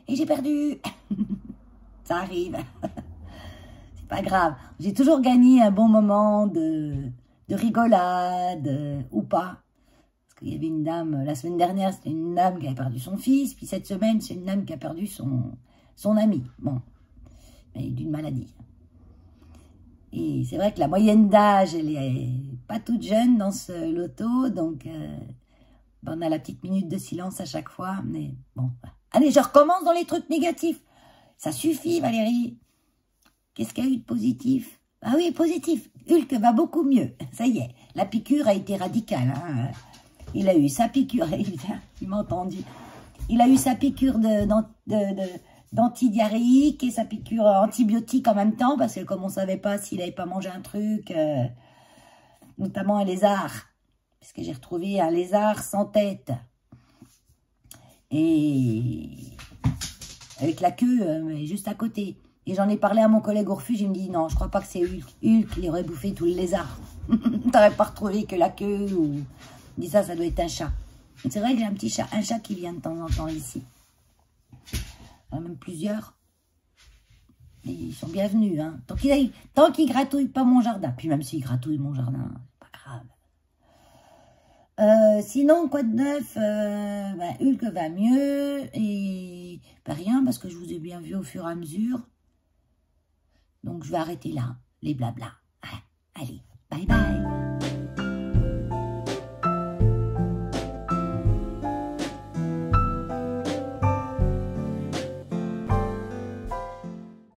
Et j'ai perdu. Ça arrive. C'est pas grave. J'ai toujours gagné un bon moment de rigolade ou pas. Parce qu'il y avait une dame, la semaine dernière, c'était une dame qui avait perdu son fils. Puis cette semaine, c'est une dame qui a perdu son ami. Bon, mais d'une maladie. Et c'est vrai que la moyenne d'âge, elle est pas toute jeune dans ce loto. Donc... on a la petite minute de silence à chaque fois, mais bon. Allez, je recommence dans les trucs négatifs. Ça suffit, Valérie. Qu'est-ce qu'il y a eu de positif? Ah oui, positif. Hulk va beaucoup mieux. Ça y est, la piqûre a été radicale. Hein. Il a eu sa piqûre, il m'a entendu. Il a eu sa piqûre d'antidiarrhéique et sa piqûre antibiotique en même temps, parce que comme on ne savait pas s'il n'avait pas mangé un truc, notamment un lézard. Parce que j'ai retrouvé un lézard sans tête. Et avec la queue juste à côté. Et j'en ai parlé à mon collègue au refuge. Il me dit non, je crois pas que c'est Hulk. Hulk, il aurait bouffé tout le lézard. T'aurais pas retrouvé que la queue. Ou... Il dit ça doit être un chat. C'est vrai que j'ai un petit chat, un chat qui vient de temps en temps ici. Il y en a même plusieurs. Et ils sont bienvenus. Hein. Tant qu'il gratouille pas mon jardin. Puis même s'il gratouille mon jardin, c'est pas grave. Sinon, quoi de neuf, Hulk va mieux et rien parce que je vous ai bien vu au fur et à mesure. Donc, je vais arrêter là, les blabla. Allez, bye bye.